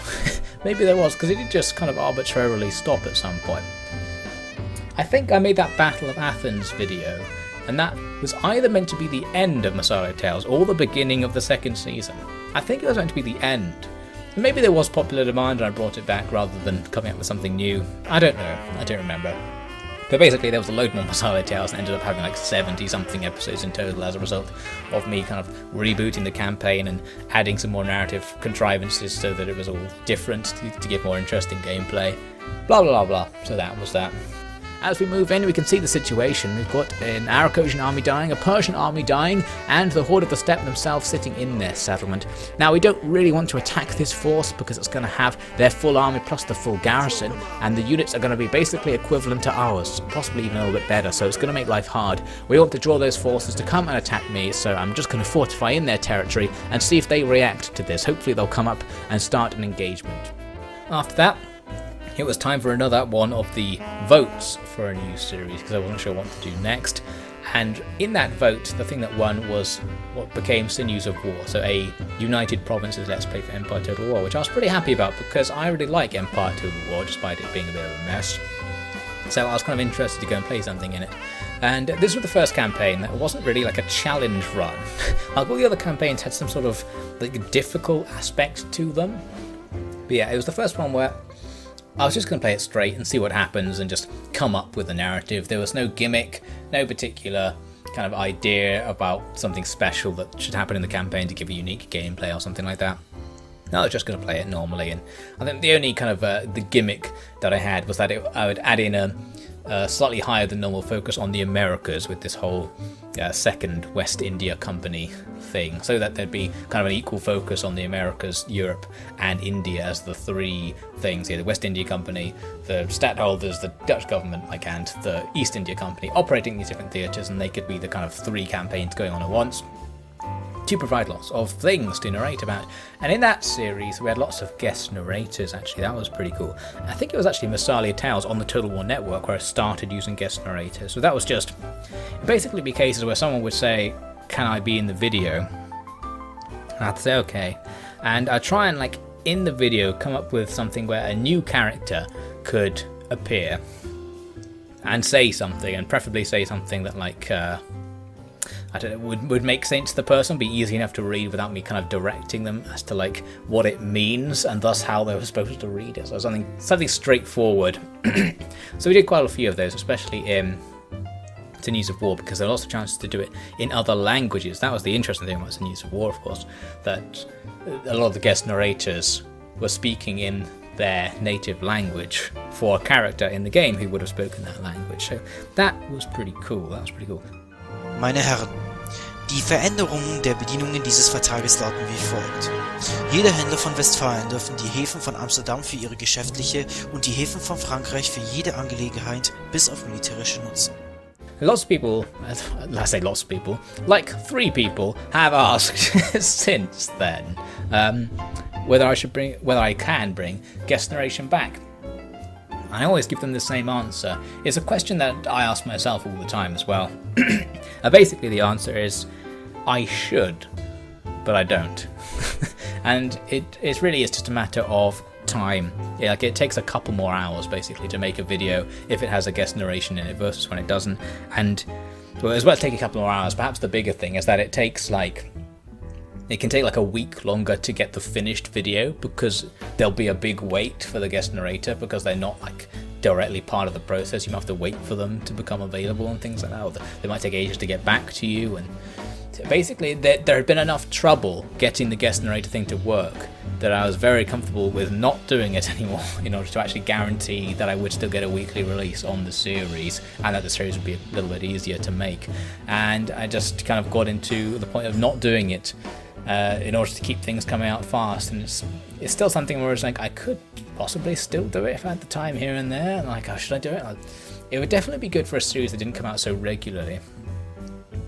Maybe there was, because it did just kind of arbitrarily stop at some point. I think I made that Battle of Athens video, and that was either meant to be the end of Masalia Tales or the beginning of the second season. I think it was meant to be the end. Maybe there was popular demand and I brought it back rather than coming up with something new. I don't know. I don't remember. But basically there was a load more Masalia Tales and ended up having like 70 something episodes in total as a result of me kind of rebooting the campaign and adding some more narrative contrivances so that it was all different to give more interesting gameplay. Blah blah blah blah. So that was that. As we move in, we can see the situation. We've got an Aracosian army dying, a Persian army dying, and the Horde of the Steppe themselves sitting in their settlement. Now, we don't really want to attack this force because it's going to have their full army plus the full garrison, and the units are going to be basically equivalent to ours, possibly even a little bit better, so it's going to make life hard. We want to draw those forces to come and attack me, so I'm just going to fortify in their territory and see if they react to this. Hopefully they'll come up and start an engagement. After that, it was time for another one of the votes for a new series because I wasn't sure what to do next. And in that vote, the thing that won was what became Senu of War, so a United Provinces Let's Play for Empire Total War, which I was pretty happy about because I really like Empire Total War despite it being a bit of a mess. So I was kind of interested to go and play something in it. And this was the first campaign that wasn't really like a challenge run. Like all the other campaigns had some sort of like difficult aspect to them. But yeah, it was the first one where I was just going to play it straight and see what happens and just come up with a narrative. There was no gimmick, no particular kind of idea about something special that should happen in the campaign to give a unique gameplay or something like that. I was just going to play it normally, and I think the only kind of the gimmick that I had was that I would add in a slightly higher than normal focus on the Americas with this whole second West India Company thing, so that there'd be kind of an equal focus on the Americas, Europe and India as the three things here: the West India Company, the stadtholders, the Dutch government, and the East India Company operating these different theatres, and they could be the kind of three campaigns going on at once to provide lots of things to narrate about. And in that series we had lots of guest narrators. Actually, that was pretty cool. I think it was actually Masalia Tales on the Total War Network where I started using guest narrators. So that was just basically be cases where someone would say, "Can I be in the video?" And I'd say okay, and I'd try and in the video come up with something where a new character could appear and say something, and preferably say something that I don't know, would make sense to the person, be easy enough to read without me kind of directing them as to what it means and thus how they were supposed to read it. So something straightforward. So we did quite a few of those, especially in Senu of War, because there are lots of chances to do it in other languages. That was the interesting thing about Senu of War, of course, that a lot of the guest narrators were speaking in their native language for a character in the game who would have spoken that language. So that was pretty cool. Meine Herren, die Veränderungen der Bedienungen dieses Vertrages lauten wie folgt. Jede Händler von Westfalen dürfen die Häfen von Amsterdam für ihre geschäftliche und die Häfen von Frankreich für jede Angelegenheit bis auf militärische nutzen. Lots of people, I say lots of people, 3 people have asked since then whether I can bring guest narration back. I always give them the same answer. It's a question that I ask myself all the time as well. Basically the answer is I should, but I don't. And it really is just a matter of time. It takes a couple more hours basically to make a video if it has a guest narration in it versus when it doesn't. And well, as well as taking a couple more hours, perhaps the bigger thing is that it takes it can take a week longer to get the finished video because there'll be a big wait for the guest narrator because they're not directly part of the process. You have to wait for them to become available and things like that. Or they might take ages to get back to you, and basically there had been enough trouble getting the guest narrator thing to work that I was very comfortable with not doing it anymore in order to actually guarantee that I would still get a weekly release on the series and that the series would be a little bit easier to make. And I just kind of got into the point of not doing it in order to keep things coming out fast. And it's still something where it's like I could possibly still do it if I had the time here and there. And like, oh, should I do it? It would definitely be good for a series that didn't come out so regularly.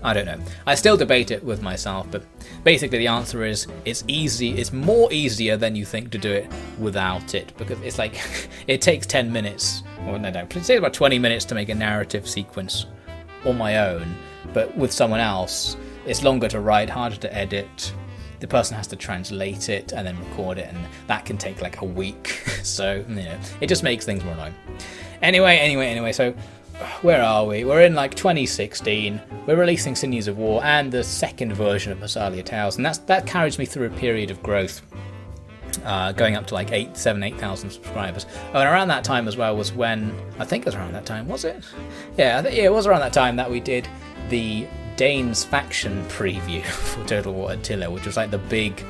I don't know. I still debate it with myself, but basically the answer is it's easy. It's more easier than you think to do it without it, because it's like it takes 10 minutes, or no, it takes about 20 minutes to make a narrative sequence on my own, but with someone else, it's longer to write, harder to edit. The person has to translate it and then record it, and that can take like a week. So, it just makes things more annoying. Anyway, so where are we? We're in like 2016. We're releasing Senu of War and the second version of Masalia Tales, and that carries me through a period of growth, going up to like 8,000 subscribers. Oh, and around that time as well was when, I think it was around that time, was it? Yeah, it was around that time that we did the Dane's faction preview for Total War Attila, which was like the big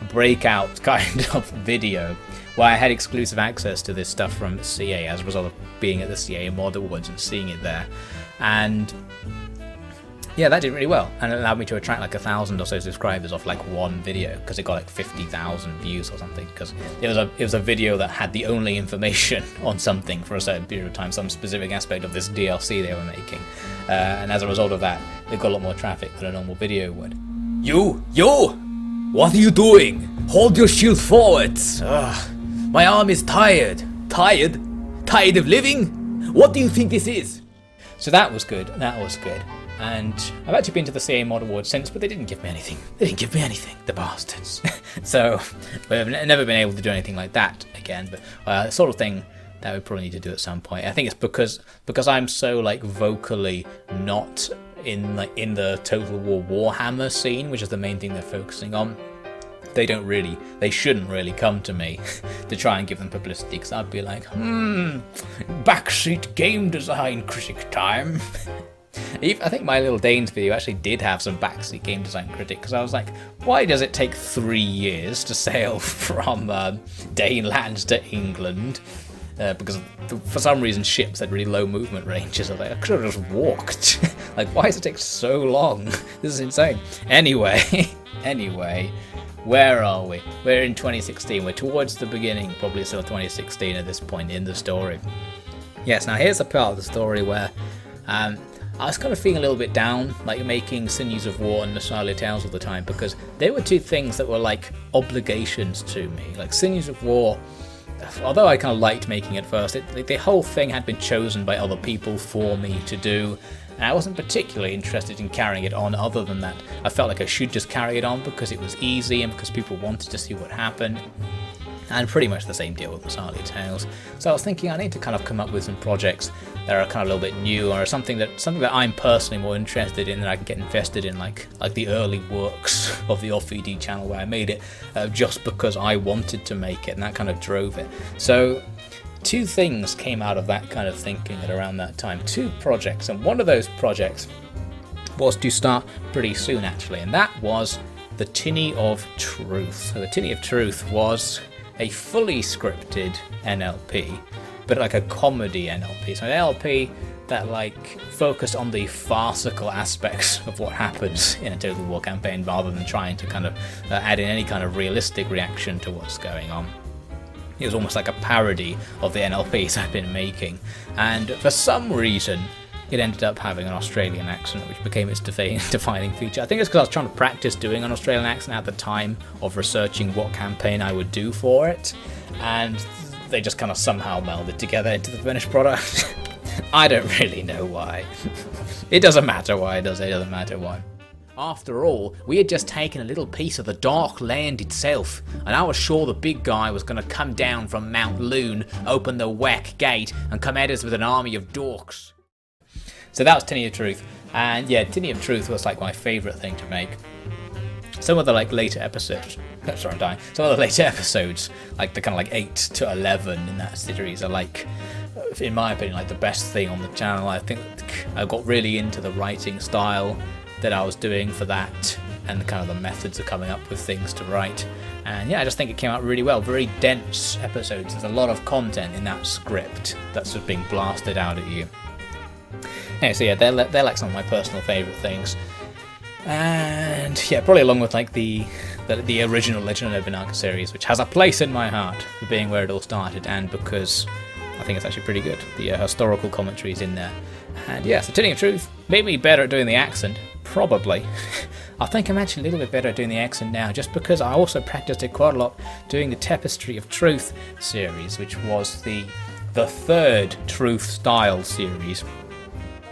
breakout kind of video where I had exclusive access to this stuff from CA as a result of being at the CA Mod Awards and seeing it there. And yeah, that did really well, and it allowed me to attract like 1,000 or so subscribers off like one video, because it got like 50,000 views or something, because it was a video that had the only information on something for a certain period of time, some specific aspect of this DLC they were making, and as a result of that, it got a lot more traffic than a normal video would. You! What are you doing? Hold your shield forward! Ugh. My arm is tired. Tired? Tired of living? What do you think this is? So that was good. And I've actually been to the CA Mod Awards since, but they didn't give me anything. The bastards. So I've never been able to do anything like that again. But the sort of thing that we probably need to do at some point. I think it's because I'm so like vocally not in the Total War Warhammer scene, which is the main thing they're focusing on. They shouldn't really come to me to try and give them publicity, because I'd be like, backseat game design critic time. I think my little Danes video actually did have some backseat game design critic, because I was like, why does it take 3 years to sail from Daneland to England? Because for some reason ships had really low movement ranges. I was like, I could have just walked. Like, why does it take so long? This is insane. Anyway. Where are we? We're in 2016. We're towards the beginning, probably still 2016 at this point in the story. Yes, now here's the part of the story where I was kind of feeling a little bit down, like making Senu of War and Masalia Tales all the time, because they were two things that were like obligations to me. Like Senu of War, although I kind of liked making it first, the whole thing had been chosen by other people for me to do. And I wasn't particularly interested in carrying it on other than that. I felt like I should just carry it on because it was easy and because people wanted to see what happened. And pretty much the same deal with Masalia Tales. So I was thinking I need to kind of come up with some projects that are kind of a little bit new, or something that I'm personally more interested in, that I can get invested in, like the early works of the Offy-D channel where I made it just because I wanted to make it, and that kind of drove it. So two things came out of that kind of thinking at around that time, two projects, and one of those projects was to start pretty soon actually, and that was the Tei of Truth. So the Tei of Truth was a fully scripted NLP, but like a comedy NLP. So an NLP that like focused on the farcical aspects of what happens in a Total War campaign, rather than trying to kind of add in any kind of realistic reaction to what's going on. It was almost like a parody of the NLPs I've been making, and for some reason it ended up having an Australian accent, which became its defining feature. I think it's because I was trying to practice doing an Australian accent at the time of researching what campaign I would do for it, and they just kind of somehow melded together into the finished product. I don't really know why. It doesn't matter why, does it? It doesn't matter why. After all, we had just taken a little piece of the Dark Land itself, and I was sure the big guy was going to come down from Mount Loon, open the Whack Gate, and come at us with an army of dorks. So that was Tei of Truth, and yeah, Tei of Truth was like my favourite thing to make. Some of the like later episodes, sorry I'm dying, some of the later episodes, like the kind of like 8 to 11 in that series are like, in my opinion, like the best thing on the channel. I think I got really into the writing style that I was doing for that, and kind of the methods of coming up with things to write. And yeah, I just think it came out really well. Very dense episodes. There's a lot of content in that script that's just being blasted out at you. Anyway, so yeah, they're like some of my personal favourite things. And yeah, probably along with like the original Legend of Nobunaga series, which has a place in my heart for being where it all started, and because I think it's actually pretty good. The historical commentary is in there. And yeah, so telling the truth, made me better at doing the accent, probably. I think I'm actually a little bit better at doing the accent now, just because I also practiced it quite a lot doing the Tapestry of Truth series, which was the third Truth style series.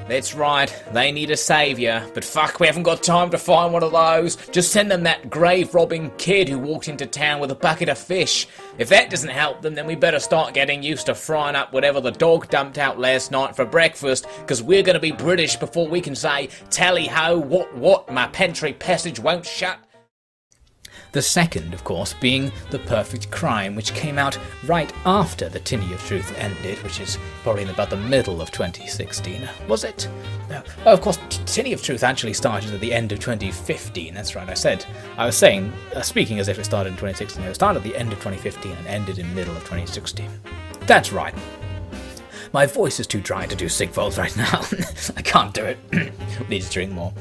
That's right, they need a saviour, but fuck, we haven't got time to find one of those. Just send them that grave-robbing kid who walked into town with a bucket of fish. If that doesn't help them, then we better start getting used to frying up whatever the dog dumped out last night for breakfast, because we're going to be British before we can say, tally-ho, what, my pantry passage won't shut. The second, of course, being The Perfect Crime, which came out right after the Tei of Truth ended, which is probably in about the middle of 2016. Was it? No. Oh, of course, Tei of Truth actually started at the end of 2015. That's right, I was saying, speaking as if it started in 2016, it started at the end of 2015 and ended in the middle of 2016. That's right. My voice is too dry to do Sigfold right now. I can't do it. Need to drink more.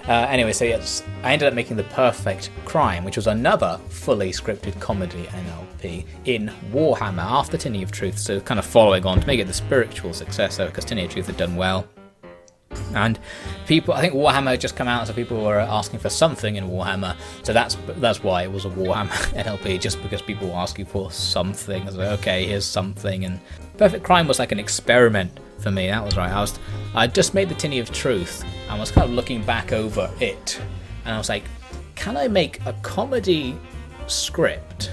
Anyway, so yes, I ended up making The Perfect Crime, which was another fully scripted comedy NLP in Warhammer after Tei of Truth, so kind of following on to make it the spiritual successor, because Tei of Truth had done well. And people, I think Warhammer had just come out, so people were asking for something in Warhammer, so that's why it was a Warhammer NLP, just because people were asking for something. I was like, okay, here's something. And Perfect Crime was like an experiment for me, that was right. I just made the Tei of Truth, and was kind of looking back over it, and I was like, can I make a comedy script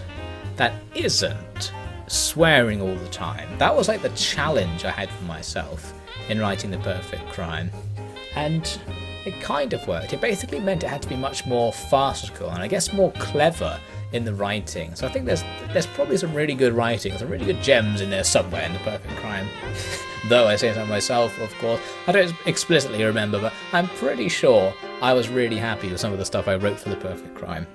that isn't swearing all the time? That was like the challenge I had for myself in writing The Perfect Crime, and it kind of worked. It basically meant it had to be much more farcical, and I guess more clever in the writing. So I think there's probably some really good writing, some really good gems in there somewhere in The Perfect Crime. Though I say so myself, of course. I don't explicitly remember, but I'm pretty sure I was really happy with some of the stuff I wrote for The Perfect Crime.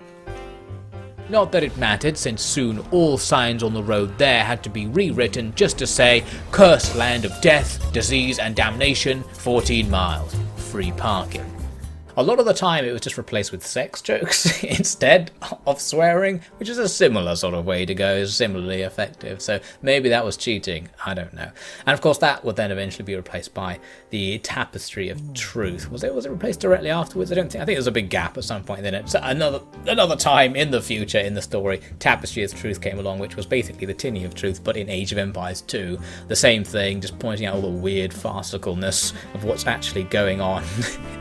Not that it mattered, since soon all signs on the road there had to be rewritten just to say, cursed land of death, disease and damnation, 14 miles, free parking. A lot of the time it was just replaced with sex jokes instead of swearing, which is a similar sort of way to go, similarly effective, so maybe that was cheating, I don't know. And of course that would then eventually be replaced by the Tapestry of Truth. Was it replaced directly afterwards? I think there's a big gap at some point, then it's another time in the future in the story, Tapestry of Truth came along, which was basically the Tei of Truth, but in Age of Empires 2. The same thing, just pointing out all the weird farcicalness of what's actually going on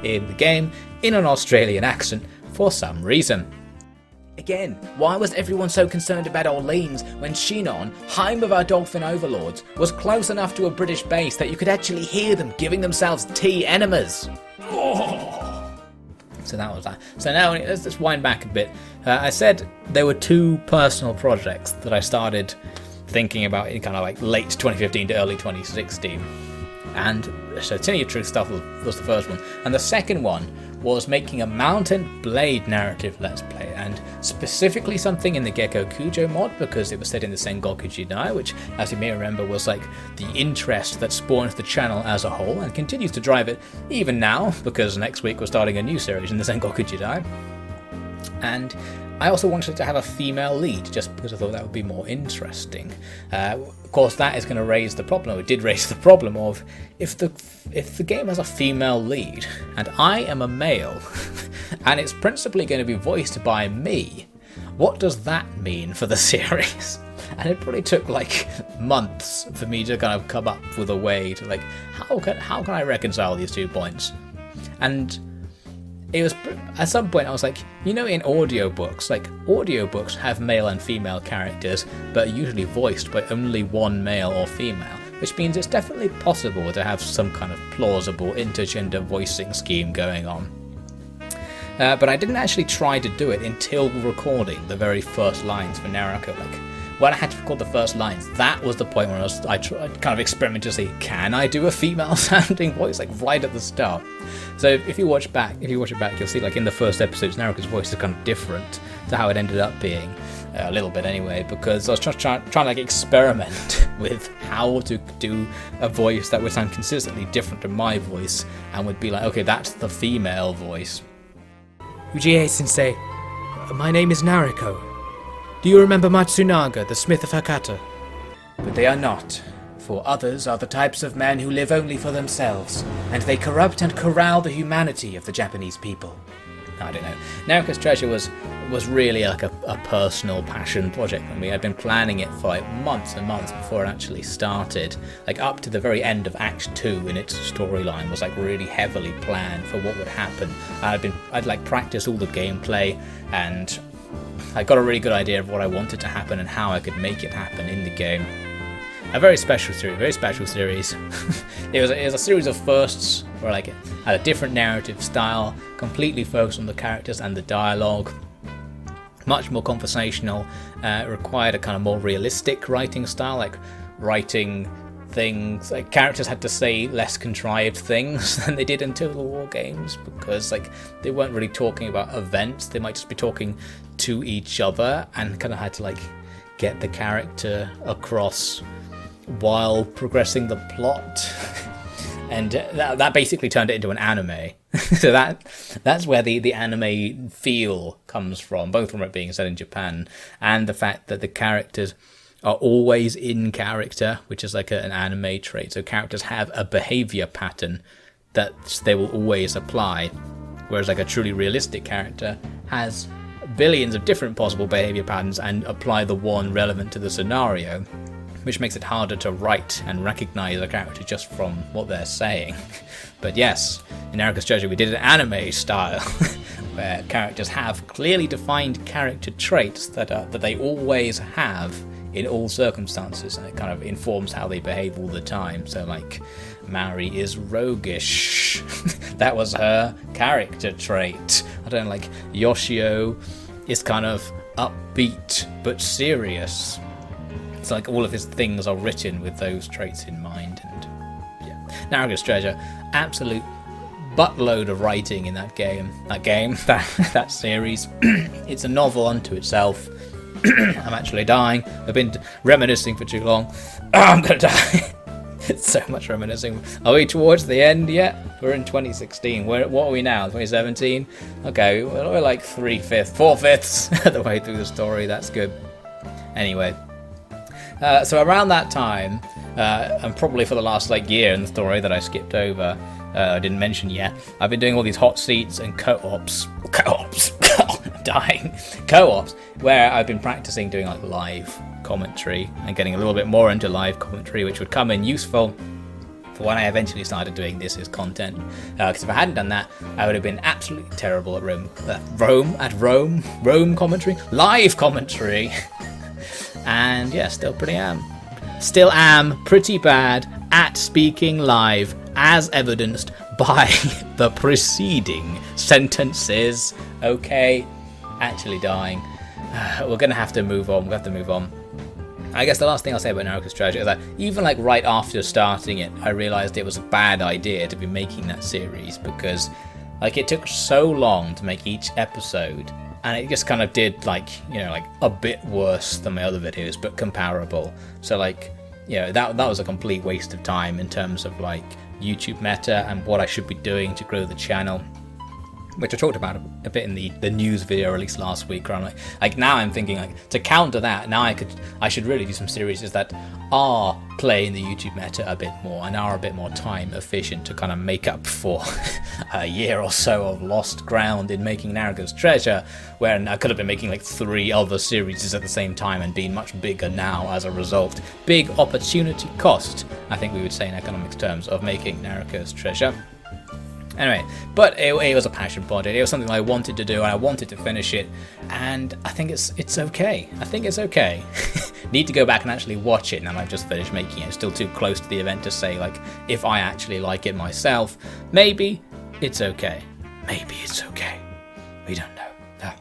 in the game, in an Australian accent for some reason. Again, why was everyone so concerned about Orleans when Chinon, home of our dolphin overlords, was close enough to a British base that you could actually hear them giving themselves tea enemas? Oh. So that was that. So now let's just wind back a bit. I said there were two personal projects that I started thinking about in kind of like late 2015 to early 2016. And so Tei of Truth stuff was the first one. And the second one was making a Mountain Blade narrative Let's Play, and specifically something in the Gecko Kujo mod, because it was set in the Sengoku Jidai, which, as you may remember, was like the interest that spawned the channel as a whole, and continues to drive it even now, because next week we're starting a new series in the Sengoku Jidai. And I also wanted to have a female lead, just because I thought that would be more interesting. Of course, that is going to raise the problem, or it did raise the problem of, if the game has a female lead, and I am a male, and it's principally going to be voiced by me, what does that mean for the series? And it probably took like months for me to kind of come up with a way to like, how can I reconcile these 2 points? And it was, at some point I was like, in audiobooks have male and female characters, but are usually voiced by only one male or female, which means it's definitely possible to have some kind of plausible intergender voicing scheme going on. But I didn't actually try to do it until recording the very first lines for Naraka, like when I had to record the first lines, that was the point where I kind of experimented to see, can I do a female sounding voice, like right at the start. So if you watch it back, you'll see like in the first episodes, Narika's voice is kind of different to how it ended up being. A little bit anyway, because I was trying to like experiment with how to do a voice that would sound consistently different to my voice and would be like, okay, that's the female voice. Ujiie-sensei, my name is Nariko. Do you remember Matsunaga, the smith of Hakata? But they are not, for others are the types of men who live only for themselves, and they corrupt and corral the humanity of the Japanese people. I don't know. Narika's Treasure was really like a personal passion project for me. I'd been planning it for like months and months before it actually started. Like up to the very end of Act 2 in its storyline was like really heavily planned for what would happen. I'd like practiced all the gameplay, and I got a really good idea of what I wanted to happen and how I could make it happen in the game. A very special series. It was a series of firsts where like it had a different narrative style, completely focused on the characters and the dialogue, much more conversational, required a kind of more realistic writing style, like writing things, like characters had to say less contrived things than they did in Total War games, because like they weren't really talking about events, they might just be talking to each other, and kind of had to like get the character across while progressing the plot. And that basically turned it into an anime. So that's where the anime feel comes from, both from it being set in Japan and the fact that the characters are always in character, which is like an anime trait. So characters have a behavior pattern that they will always apply, whereas like a truly realistic character has billions of different possible behavior patterns and apply the one relevant to the scenario, which makes it harder to write and recognize a character just from what they're saying. But yes, in Narika's Treasure we did an anime style, where characters have clearly defined character traits that they always have in all circumstances, and it kind of informs how they behave all the time. So like, Mari is roguish. That was her character trait. I don't know, like Yoshio is kind of upbeat but serious. It's like all of his things are written with those traits in mind. And yeah, Narika's Treasure, absolute buttload of writing in that that series. It's a novel unto itself. I'm actually dying. I've been reminiscing for too long. I'm gonna die. It's so much reminiscing. Are we towards the end yet? We're in 2016. What are we now? 2017? Okay, we're like 4/5 of the way through the story. That's good. Anyway. So around that time, and probably for the last like year in the story that I skipped over, I didn't mention yet, I've been doing all these hot seats and co-ops, dying, co-ops, where I've been practicing doing like live commentary and getting a little bit more into live commentary, which would come in useful for when I eventually started doing this as content. Because if I hadn't done that, I would have been absolutely terrible at Rome commentary, live commentary. And yeah, still am pretty bad at speaking live, as evidenced by the preceding sentences. Okay, actually dying. We're gonna have to move on. I guess the last thing I'll say about Narika's Treasure is that even like right after starting it, I realized it was a bad idea to be making that series, because like it took so long to make each episode. And it just kind of did like, like a bit worse than my other videos, but comparable. So like, that was a complete waste of time in terms of like YouTube meta and what I should be doing to grow the channel, which I talked about a bit in the news video released last week. Where I'm like now I'm thinking like to counter that, now I should really do some series that are playing the YouTube meta a bit more and are a bit more time efficient to kind of make up for a year or so of lost ground in making Narika's Treasure, where I could have been making like 3 other series at the same time and being much bigger now as a result. Big opportunity cost, I think we would say in economics terms, of making Narika's Treasure. Anyway, but it was a passion project. It was something I wanted to do, and I wanted to finish it, and I think it's okay. Need to go back and actually watch it now I've just finished making it. It's still too close to the event to say like if I actually like it myself. Maybe it's okay. We don't know.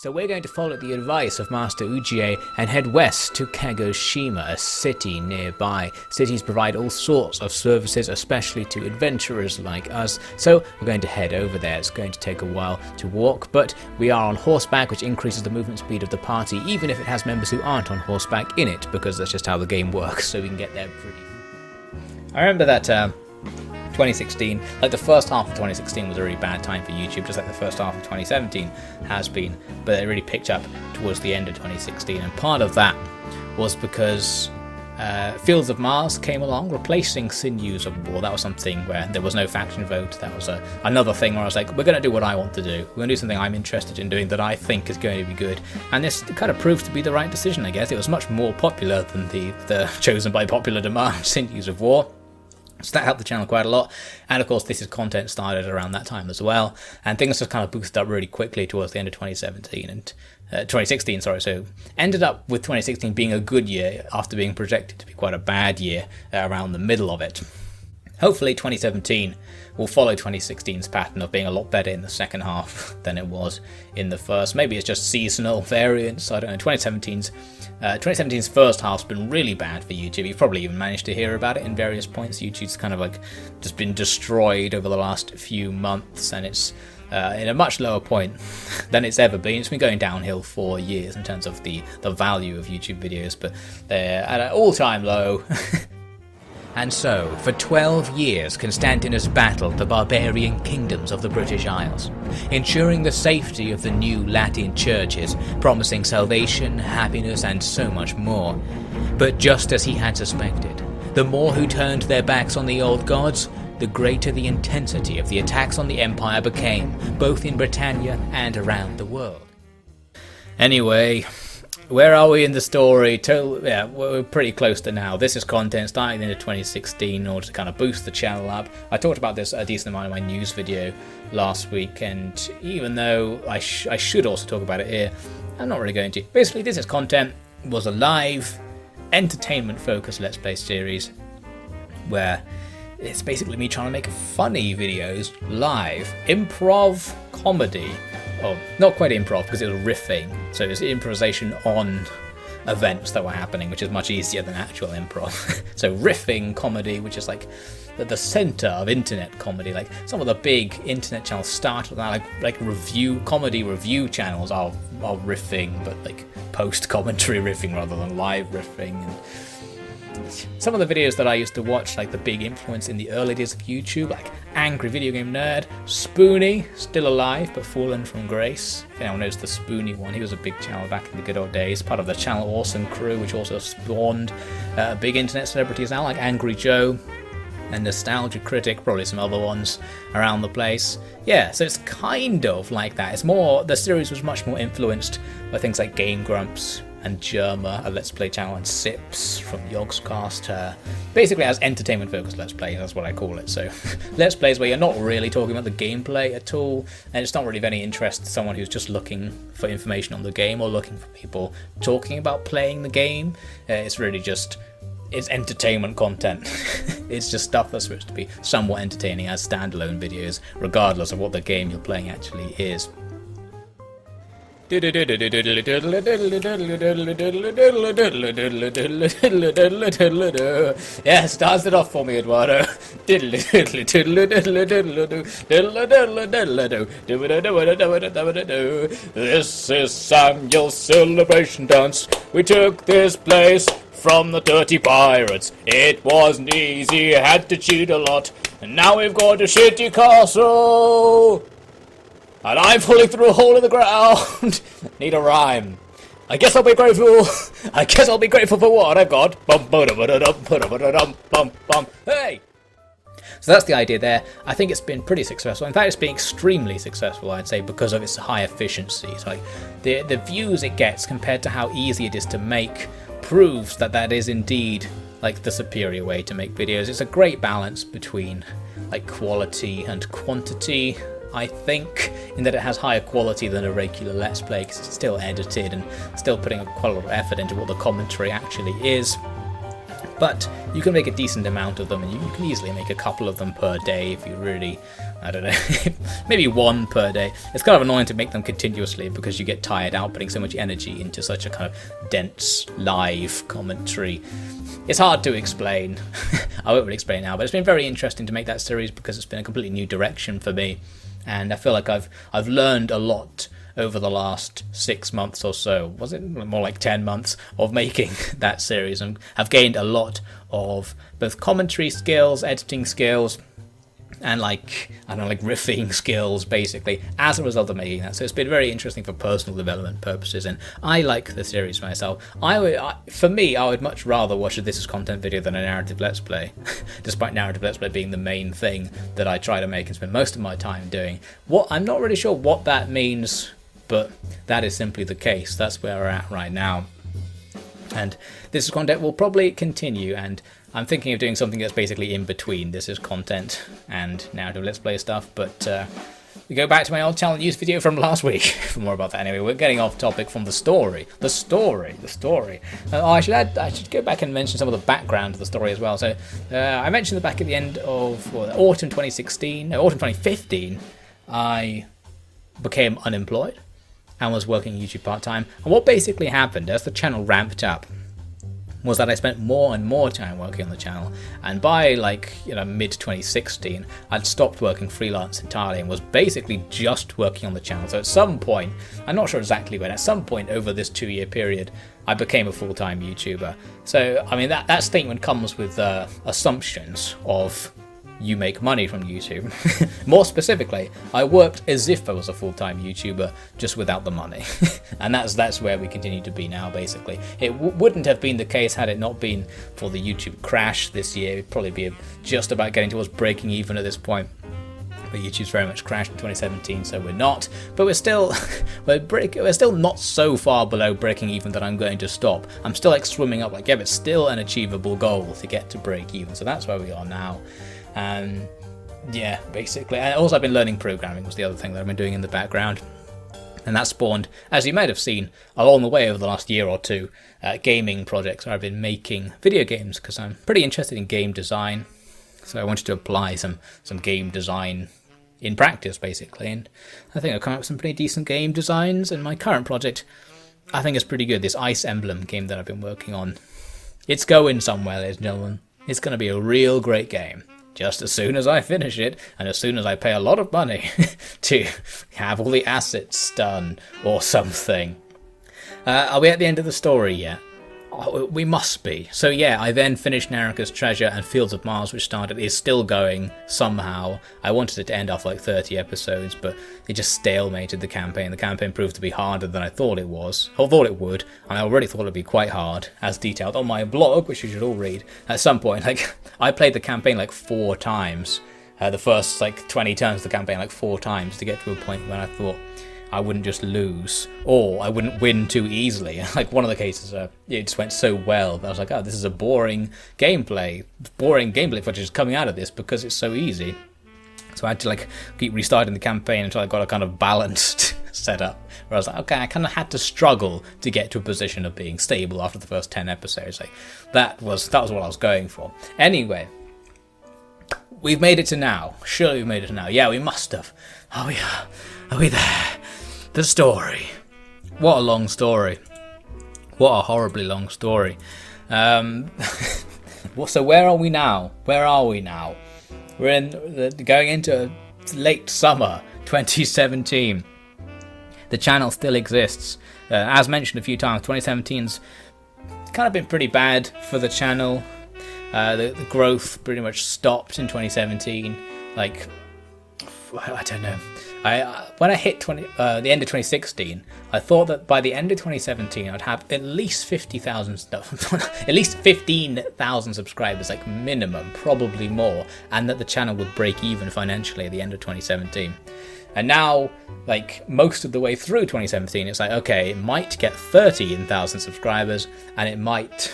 So we're going to follow the advice of Master Ujie and head west to Kagoshima, a city nearby. Cities provide all sorts of services, especially to adventurers like us, so we're going to head over there. It's going to take a while to walk, but we are on horseback, which increases the movement speed of the party, even if it has members who aren't on horseback in it, because that's just how the game works, so we can get there pretty. I remember that 2016, like the first half of 2016 was a really bad time for YouTube, just like the first half of 2017 has been, but it really picked up towards the end of 2016, and part of that was because Fields of Mars came along, replacing Sinews of War. That was something where there was no faction vote. That was another thing where I was like, we're going to do what I want to do. We're going to do something I'm interested in doing that I think is going to be good. And this kind of proved to be the right decision, I guess. It was much more popular than the chosen by popular demand Sinews of War. So that helped the channel quite a lot, and of course this is content started around that time as well, and things just kind of boosted up really quickly towards the end of 2017 and 2016, sorry, so ended up with 2016 being a good year after being projected to be quite a bad year around the middle of it. Hopefully 2017 will follow 2016's pattern of being a lot better in the second half than it was in the first. Maybe it's just seasonal variance, I don't know. 2017's first half's been really bad for YouTube. You've probably even managed to hear about it in various points. YouTube's kind of like just been destroyed over the last few months, and it's in a much lower point than it's ever been. It's been going downhill for years in terms of the value of YouTube videos, but they're at an all-time low. And so, for 12 years, Constantinus battled the barbarian kingdoms of the British Isles, ensuring the safety of the new Latin churches, promising salvation, happiness, and so much more. But just as he had suspected, the more who turned their backs on the old gods, the greater the intensity of the attacks on the Empire became, both in Britannia and around the world. Anyway, where are we in the story? Yeah, we're pretty close to now. This is content starting into 2016 in order to kind of boost the channel up. I talked about this a decent amount in my news video last week, and even though I should also talk about it here, I'm not really going to. Basically, this is content. It was a live, entertainment-focused Let's Play series where it's basically me trying to make funny videos live, improv comedy. Oh, not quite improv because it was riffing, so it was improvisation on events that were happening, which is much easier than actual improv. So riffing comedy, which is like the center of internet comedy. Like some of the big internet channels start with that, like comedy review channels are riffing, but like post commentary riffing rather than live riffing. And some of the videos that I used to watch, like the big influence in the early days of YouTube, like Angry Video Game Nerd, Spoony, still alive but fallen from grace. If anyone knows the Spoony one, he was a big channel back in the good old days, part of the Channel Awesome crew, which also spawned big internet celebrities now, like Angry Joe and Nostalgia Critic, probably some other ones around the place. Yeah, so it's kind of like that. It's more, the series was much more influenced by things like Game Grumps and Germa, a Let's Play channel, and Sips from Yogscast. Basically as entertainment focused Let's Play, that's what I call it. So Let's Plays where you're not really talking about the gameplay at all, and it's not really of any interest to someone who's just looking for information on the game or looking for people talking about playing the game. It's really just, it's entertainment content. It's just stuff that's supposed to be somewhat entertaining as standalone videos, regardless of what the game you're playing actually is. Yeah, start it off for me, Eduardo. This is Samuel's celebration dance. We took this place from the dirty pirates. It wasn't easy, had to cheat a lot. And now we've got a shitty castle. And I'm falling through a hole in the ground. Need a rhyme. I guess I'll be grateful. I guess I'll be grateful for what I've got. Hey! So that's the idea there. I think it's been pretty successful. In fact, it's been extremely successful, I'd say, because of its high efficiency. So like the views it gets compared to how easy it is to make proves that that is indeed like the superior way to make videos. It's a great balance between like quality and quantity, I think, in that it has higher quality than a regular Let's Play because it's still edited and still putting quite a lot of effort into what the commentary actually is. But you can make a decent amount of them, and you can easily make a couple of them per day if you really I don't know, maybe one per day. It's kind of annoying to make them continuously because you get tired out putting so much energy into such a kind of dense live commentary. It's hard to explain. I won't really explain it now, but it's been very interesting to make that series because it's been a completely new direction for me, and I feel like I've learned a lot over the last 6 months or so. Was it more like 10 months of making that series, and I've gained a lot of both commentary skills, editing skills, and like riffing skills basically as a result of making that. So it's been very interesting for personal development purposes, and I like the series myself. I would much rather watch a This Is Content video than a narrative let's play, despite narrative let's play being the main thing that I try to make and spend most of my time doing. I'm not really sure what that means, but that is simply the case. That's where we're at right now. And This Is Content will probably continue, and I'm thinking of doing something that's basically in between This Is Content and narrative let's play stuff, but we go back to my old channel news video from last week for more about that. Anyway, we're getting off topic from the story. I should go back and mention some of the background to the story as well. So I mentioned that back at the end of autumn 2015, I became unemployed and was working YouTube part-time. And what basically happened as the channel ramped up was that I spent more and more time working on the channel, and by mid 2016 I'd stopped working freelance entirely and was basically just working on the channel. So at some point, I'm not sure exactly when, at some point over this 2-year period I became a full-time YouTuber. So I mean that statement comes with assumptions of you make money from YouTube. More specifically, I worked as if I was a full-time YouTuber, just without the money. And that's where we continue to be now, basically. It wouldn't have been the case had it not been for the YouTube crash this year. It'd probably be just about getting towards breaking even at this point. But YouTube's very much crashed in 2017, so we're not. But we're still not so far below breaking even that I'm going to stop. I'm still swimming up but still an achievable goal to get to break even. So that's where we are now. Yeah, basically. And also I've been learning programming was the other thing that I've been doing in the background. And that spawned, as you might have seen along the way over the last year or two, gaming projects where I've been making video games because I'm pretty interested in game design. So I wanted to apply some game design in practice, basically. And I think I've come up with some pretty decent game designs. And my current project, I think, is pretty good. This Ice Emblem game that I've been working on. It's going somewhere, ladies and gentlemen. It's going to be a real great game. Just as soon as I finish it, and as soon as I pay a lot of money to have all the assets done, or something. Are we at the end of the story yet? Oh, we must be. So yeah, I then finished Naraka's Treasure, and Fields of Mars, which is still going somehow. I wanted it to end off 30 episodes, but it just stalemated the campaign. The campaign proved to be harder than I thought it would, and I already thought it would be quite hard, as detailed on my blog, which you should all read. At some point, I played the campaign 4 times. The first 20 turns of the campaign 4 times to get to a point when I thought I wouldn't just lose, or I wouldn't win too easily. One of the cases, it just went so well that I was like, oh, this is a boring gameplay footage is coming out of this because it's so easy. So I had to keep restarting the campaign until I got a kind of balanced setup, where I was like, okay, I kind of had to struggle to get to a position of being stable after the first 10 episodes. That was what I was going for. Anyway, we've made it to now. Surely we've made it to now. Yeah, we must have. Oh yeah, are we there? The story. What a long story. What a horribly long story. So where are we now? We're going into late summer 2017. The channel still exists. As mentioned a few times, 2017's kind of been pretty bad for the channel. The growth pretty much stopped in 2017. I don't know. When I hit the end of 2016, I thought that by the end of 2017 I'd have at least 15,000 subscribers, minimum, probably more, and that the channel would break even financially at the end of 2017. And now, most of the way through 2017, it's okay, it might get 13,000 subscribers, and it might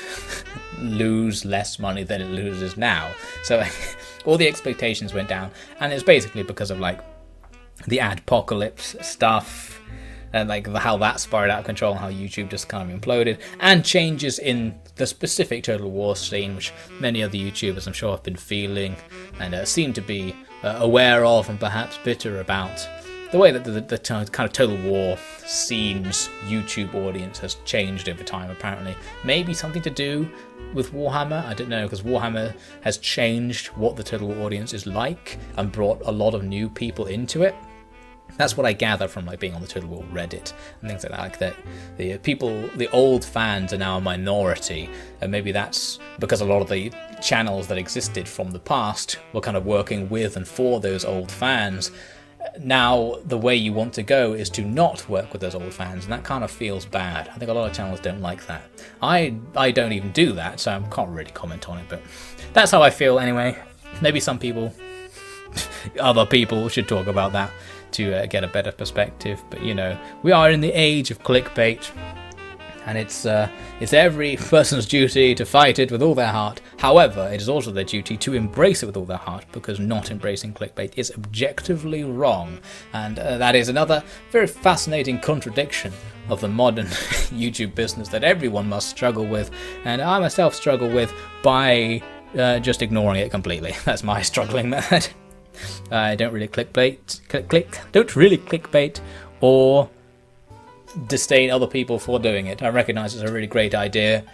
lose less money than it loses now. So all the expectations went down, and it's basically because of the adpocalypse stuff, and how that spiraled out of control, and how YouTube just kind of imploded, and changes in the specific Total War scene, which many other YouTubers I'm sure have been feeling, and seem to be aware of and perhaps bitter about the way that the kind of Total War scene's YouTube audience has changed over time, apparently. Maybe something to do with Warhammer, I don't know, because Warhammer has changed what the Total War audience is like and brought a lot of new people into it. That's what I gather from like being on the Total War Reddit and things like that. Like that, the old fans are now a minority, and maybe that's because a lot of the channels that existed from the past were kind of working with and for those old fans. Now the way you want to go is to not work with those old fans, and that kind of feels bad. I think a lot of channels don't like that. I don't even do that, so I can't really comment on it, but that's how I feel anyway. Maybe some people, other people should talk about that to get a better perspective, but you know, we are in the age of clickbait, and it's every person's duty to fight it with all their heart. However, it is also their duty to embrace it with all their heart, because not embracing clickbait is objectively wrong, and that is another very fascinating contradiction of the modern YouTube business that everyone must struggle with, and I myself struggle with by just ignoring it completely. That's my struggling method. I don't really clickbait or disdain other people for doing it. I recognize it's a really great idea.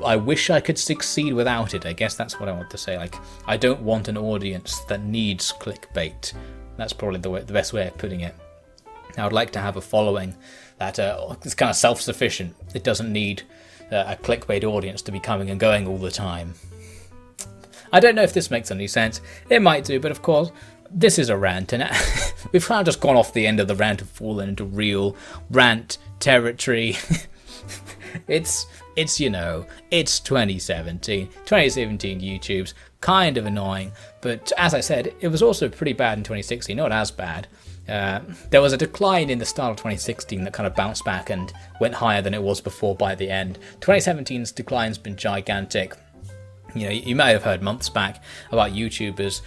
I wish I could succeed without it. I guess that's what I want to say. Like, I don't want an audience that needs clickbait. That's probably the best way of putting it. I would like to have a following that is kind of self-sufficient. It doesn't need a clickbait audience to be coming and going all the time. I don't know if this makes any sense. It might do, but of course, this is a rant, and we've kind of just gone off the end of the rant and fallen into real rant territory. It's you know, it's 2017. 2017 YouTube's kind of annoying, but as I said, it was also pretty bad in 2016, not as bad. There was a decline in the start of 2016 that kind of bounced back and went higher than it was before by the end. 2017's decline's been gigantic. You know, you may have heard months back about YouTubers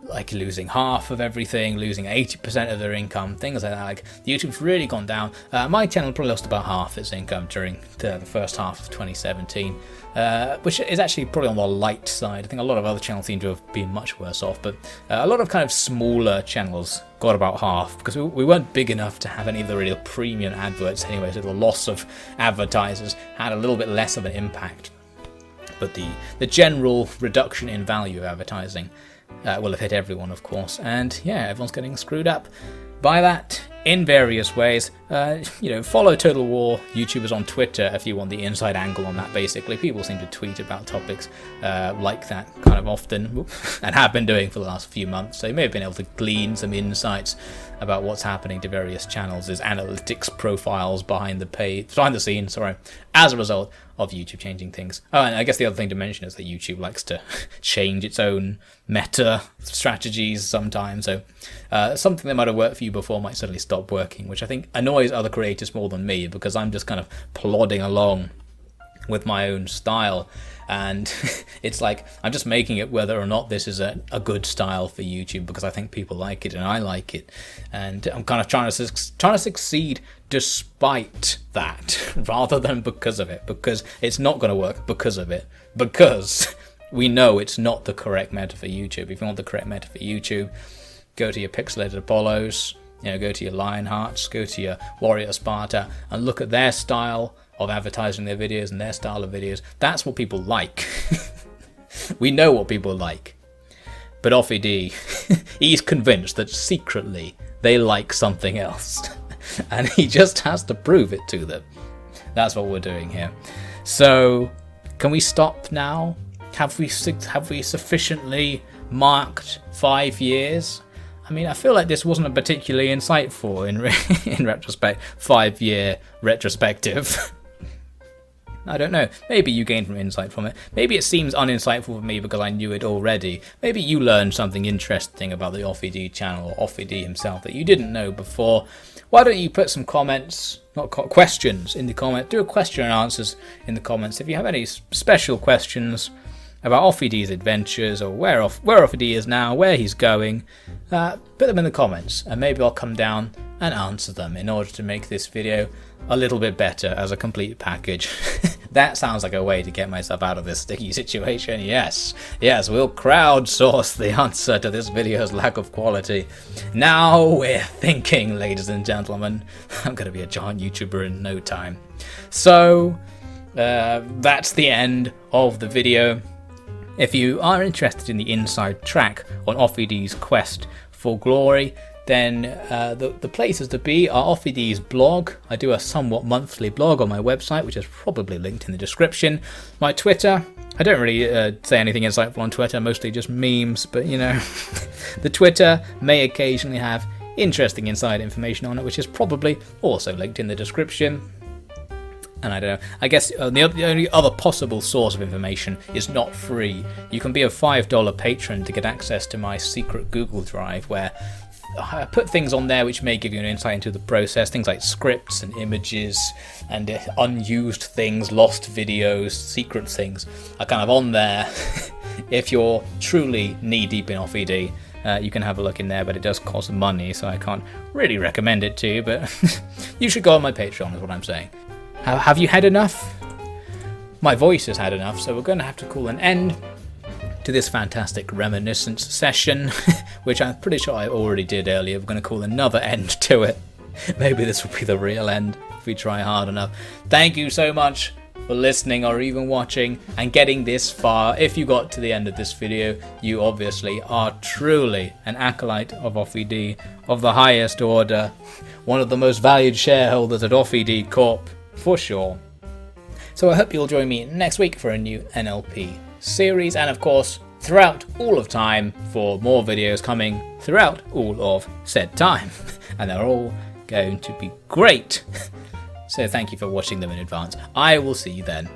like losing half of everything, losing 80% of their income, things like that. Like, YouTube's really gone down. My channel probably lost about half its income during the first half of 2017, which is actually probably on the light side. I think a lot of other channels seem to have been much worse off, but a lot of kind of smaller channels got about half because we weren't big enough to have any of the real premium adverts anyway, so the loss of advertisers had a little bit less of an impact. But the general reduction in value of advertising will have hit everyone, of course, and yeah, everyone's getting screwed up by that in various ways. You know, follow Total War YouTubers on Twitter if you want the inside angle on that. Basically, people seem to tweet about topics like that kind of often, and have been doing for the last few months. So you may have been able to glean some insights about what's happening to various channels. There's analytics profiles behind the scenes, as a result of YouTube changing things. Oh, and I guess the other thing to mention is that YouTube likes to change its own meta strategies sometimes. So something that might have worked for you before might suddenly stop working, which I think annoys other creators more than me, because I'm just kind of plodding along with my own style, and it's like I'm just making it whether or not this is a good style for YouTube, because I think people like it and I like it, and I'm kind of trying to succeed despite that rather than because of it, because it's not going to work because of it, because we know it's not the correct meta for YouTube. If you want the correct meta for YouTube, go to your pixelated Apollos, you know, go to your Lionhearts, go to your Warrior Sparta, and look at their style of advertising their videos and their style of videos. That's what people like. We know what people like. But Offy-D, he's convinced that secretly they like something else. And he just has to prove it to them. That's what we're doing here. So, can we stop now? Have we sufficiently marked 5 years? I mean, I feel like this wasn't a particularly insightful, in retrospect, 5-year retrospective. I don't know. Maybe you gained some insight from it. Maybe it seems uninsightful for me because I knew it already. Maybe you learned something interesting about the Offy-D channel or Offy-D himself that you didn't know before. Why don't you put some questions in the comments. Do a question and answers in the comments. If you have any special questions about Offy-D's adventures, or where Offy-D is now, where he's going, put them in the comments, and maybe I'll come down and answer them in order to make this video a little bit better as a complete package. That sounds like a way to get myself out of this sticky situation. Yes, we'll crowdsource the answer to this video's lack of quality. Now we're thinking, ladies and gentlemen. I'm going to be a giant YouTuber in no time. So, that's the end of the video. If you are interested in the inside track on Offy-D's quest for glory, then the places to be are Offy-D's blog. I do a somewhat monthly blog on my website, which is probably linked in the description. My Twitter, I don't really say anything insightful on Twitter, mostly just memes, but you know, the Twitter may occasionally have interesting inside information on it, which is probably also linked in the description. And I don't know, I guess the only other possible source of information is not free. You can be a $5 patron to get access to my secret Google Drive, where I put things on there which may give you an insight into the process, things like scripts and images and unused things, lost videos, secret things are kind of on there. If you're truly knee-deep in Offy-D, you can have a look in there, but it does cost money, so I can't really recommend it to you, but you should go on my Patreon is what I'm saying. Have you had enough? My voice has had enough, so we're going to have to call an end to this fantastic reminiscence session, which I'm pretty sure I already did earlier. We're going to call another end to it. Maybe this will be the real end if we try hard enough. Thank you so much for listening or even watching and getting this far. If you got to the end of this video, you obviously are truly an acolyte of Offy-D of the highest order, one of the most valued shareholders at Offy-D Corp, for sure. So I hope you'll join me next week for a new NLP series, and of course throughout all of time for more videos coming throughout all of said time, and they're all going to be great. So thank you for watching them in advance. I will see you then.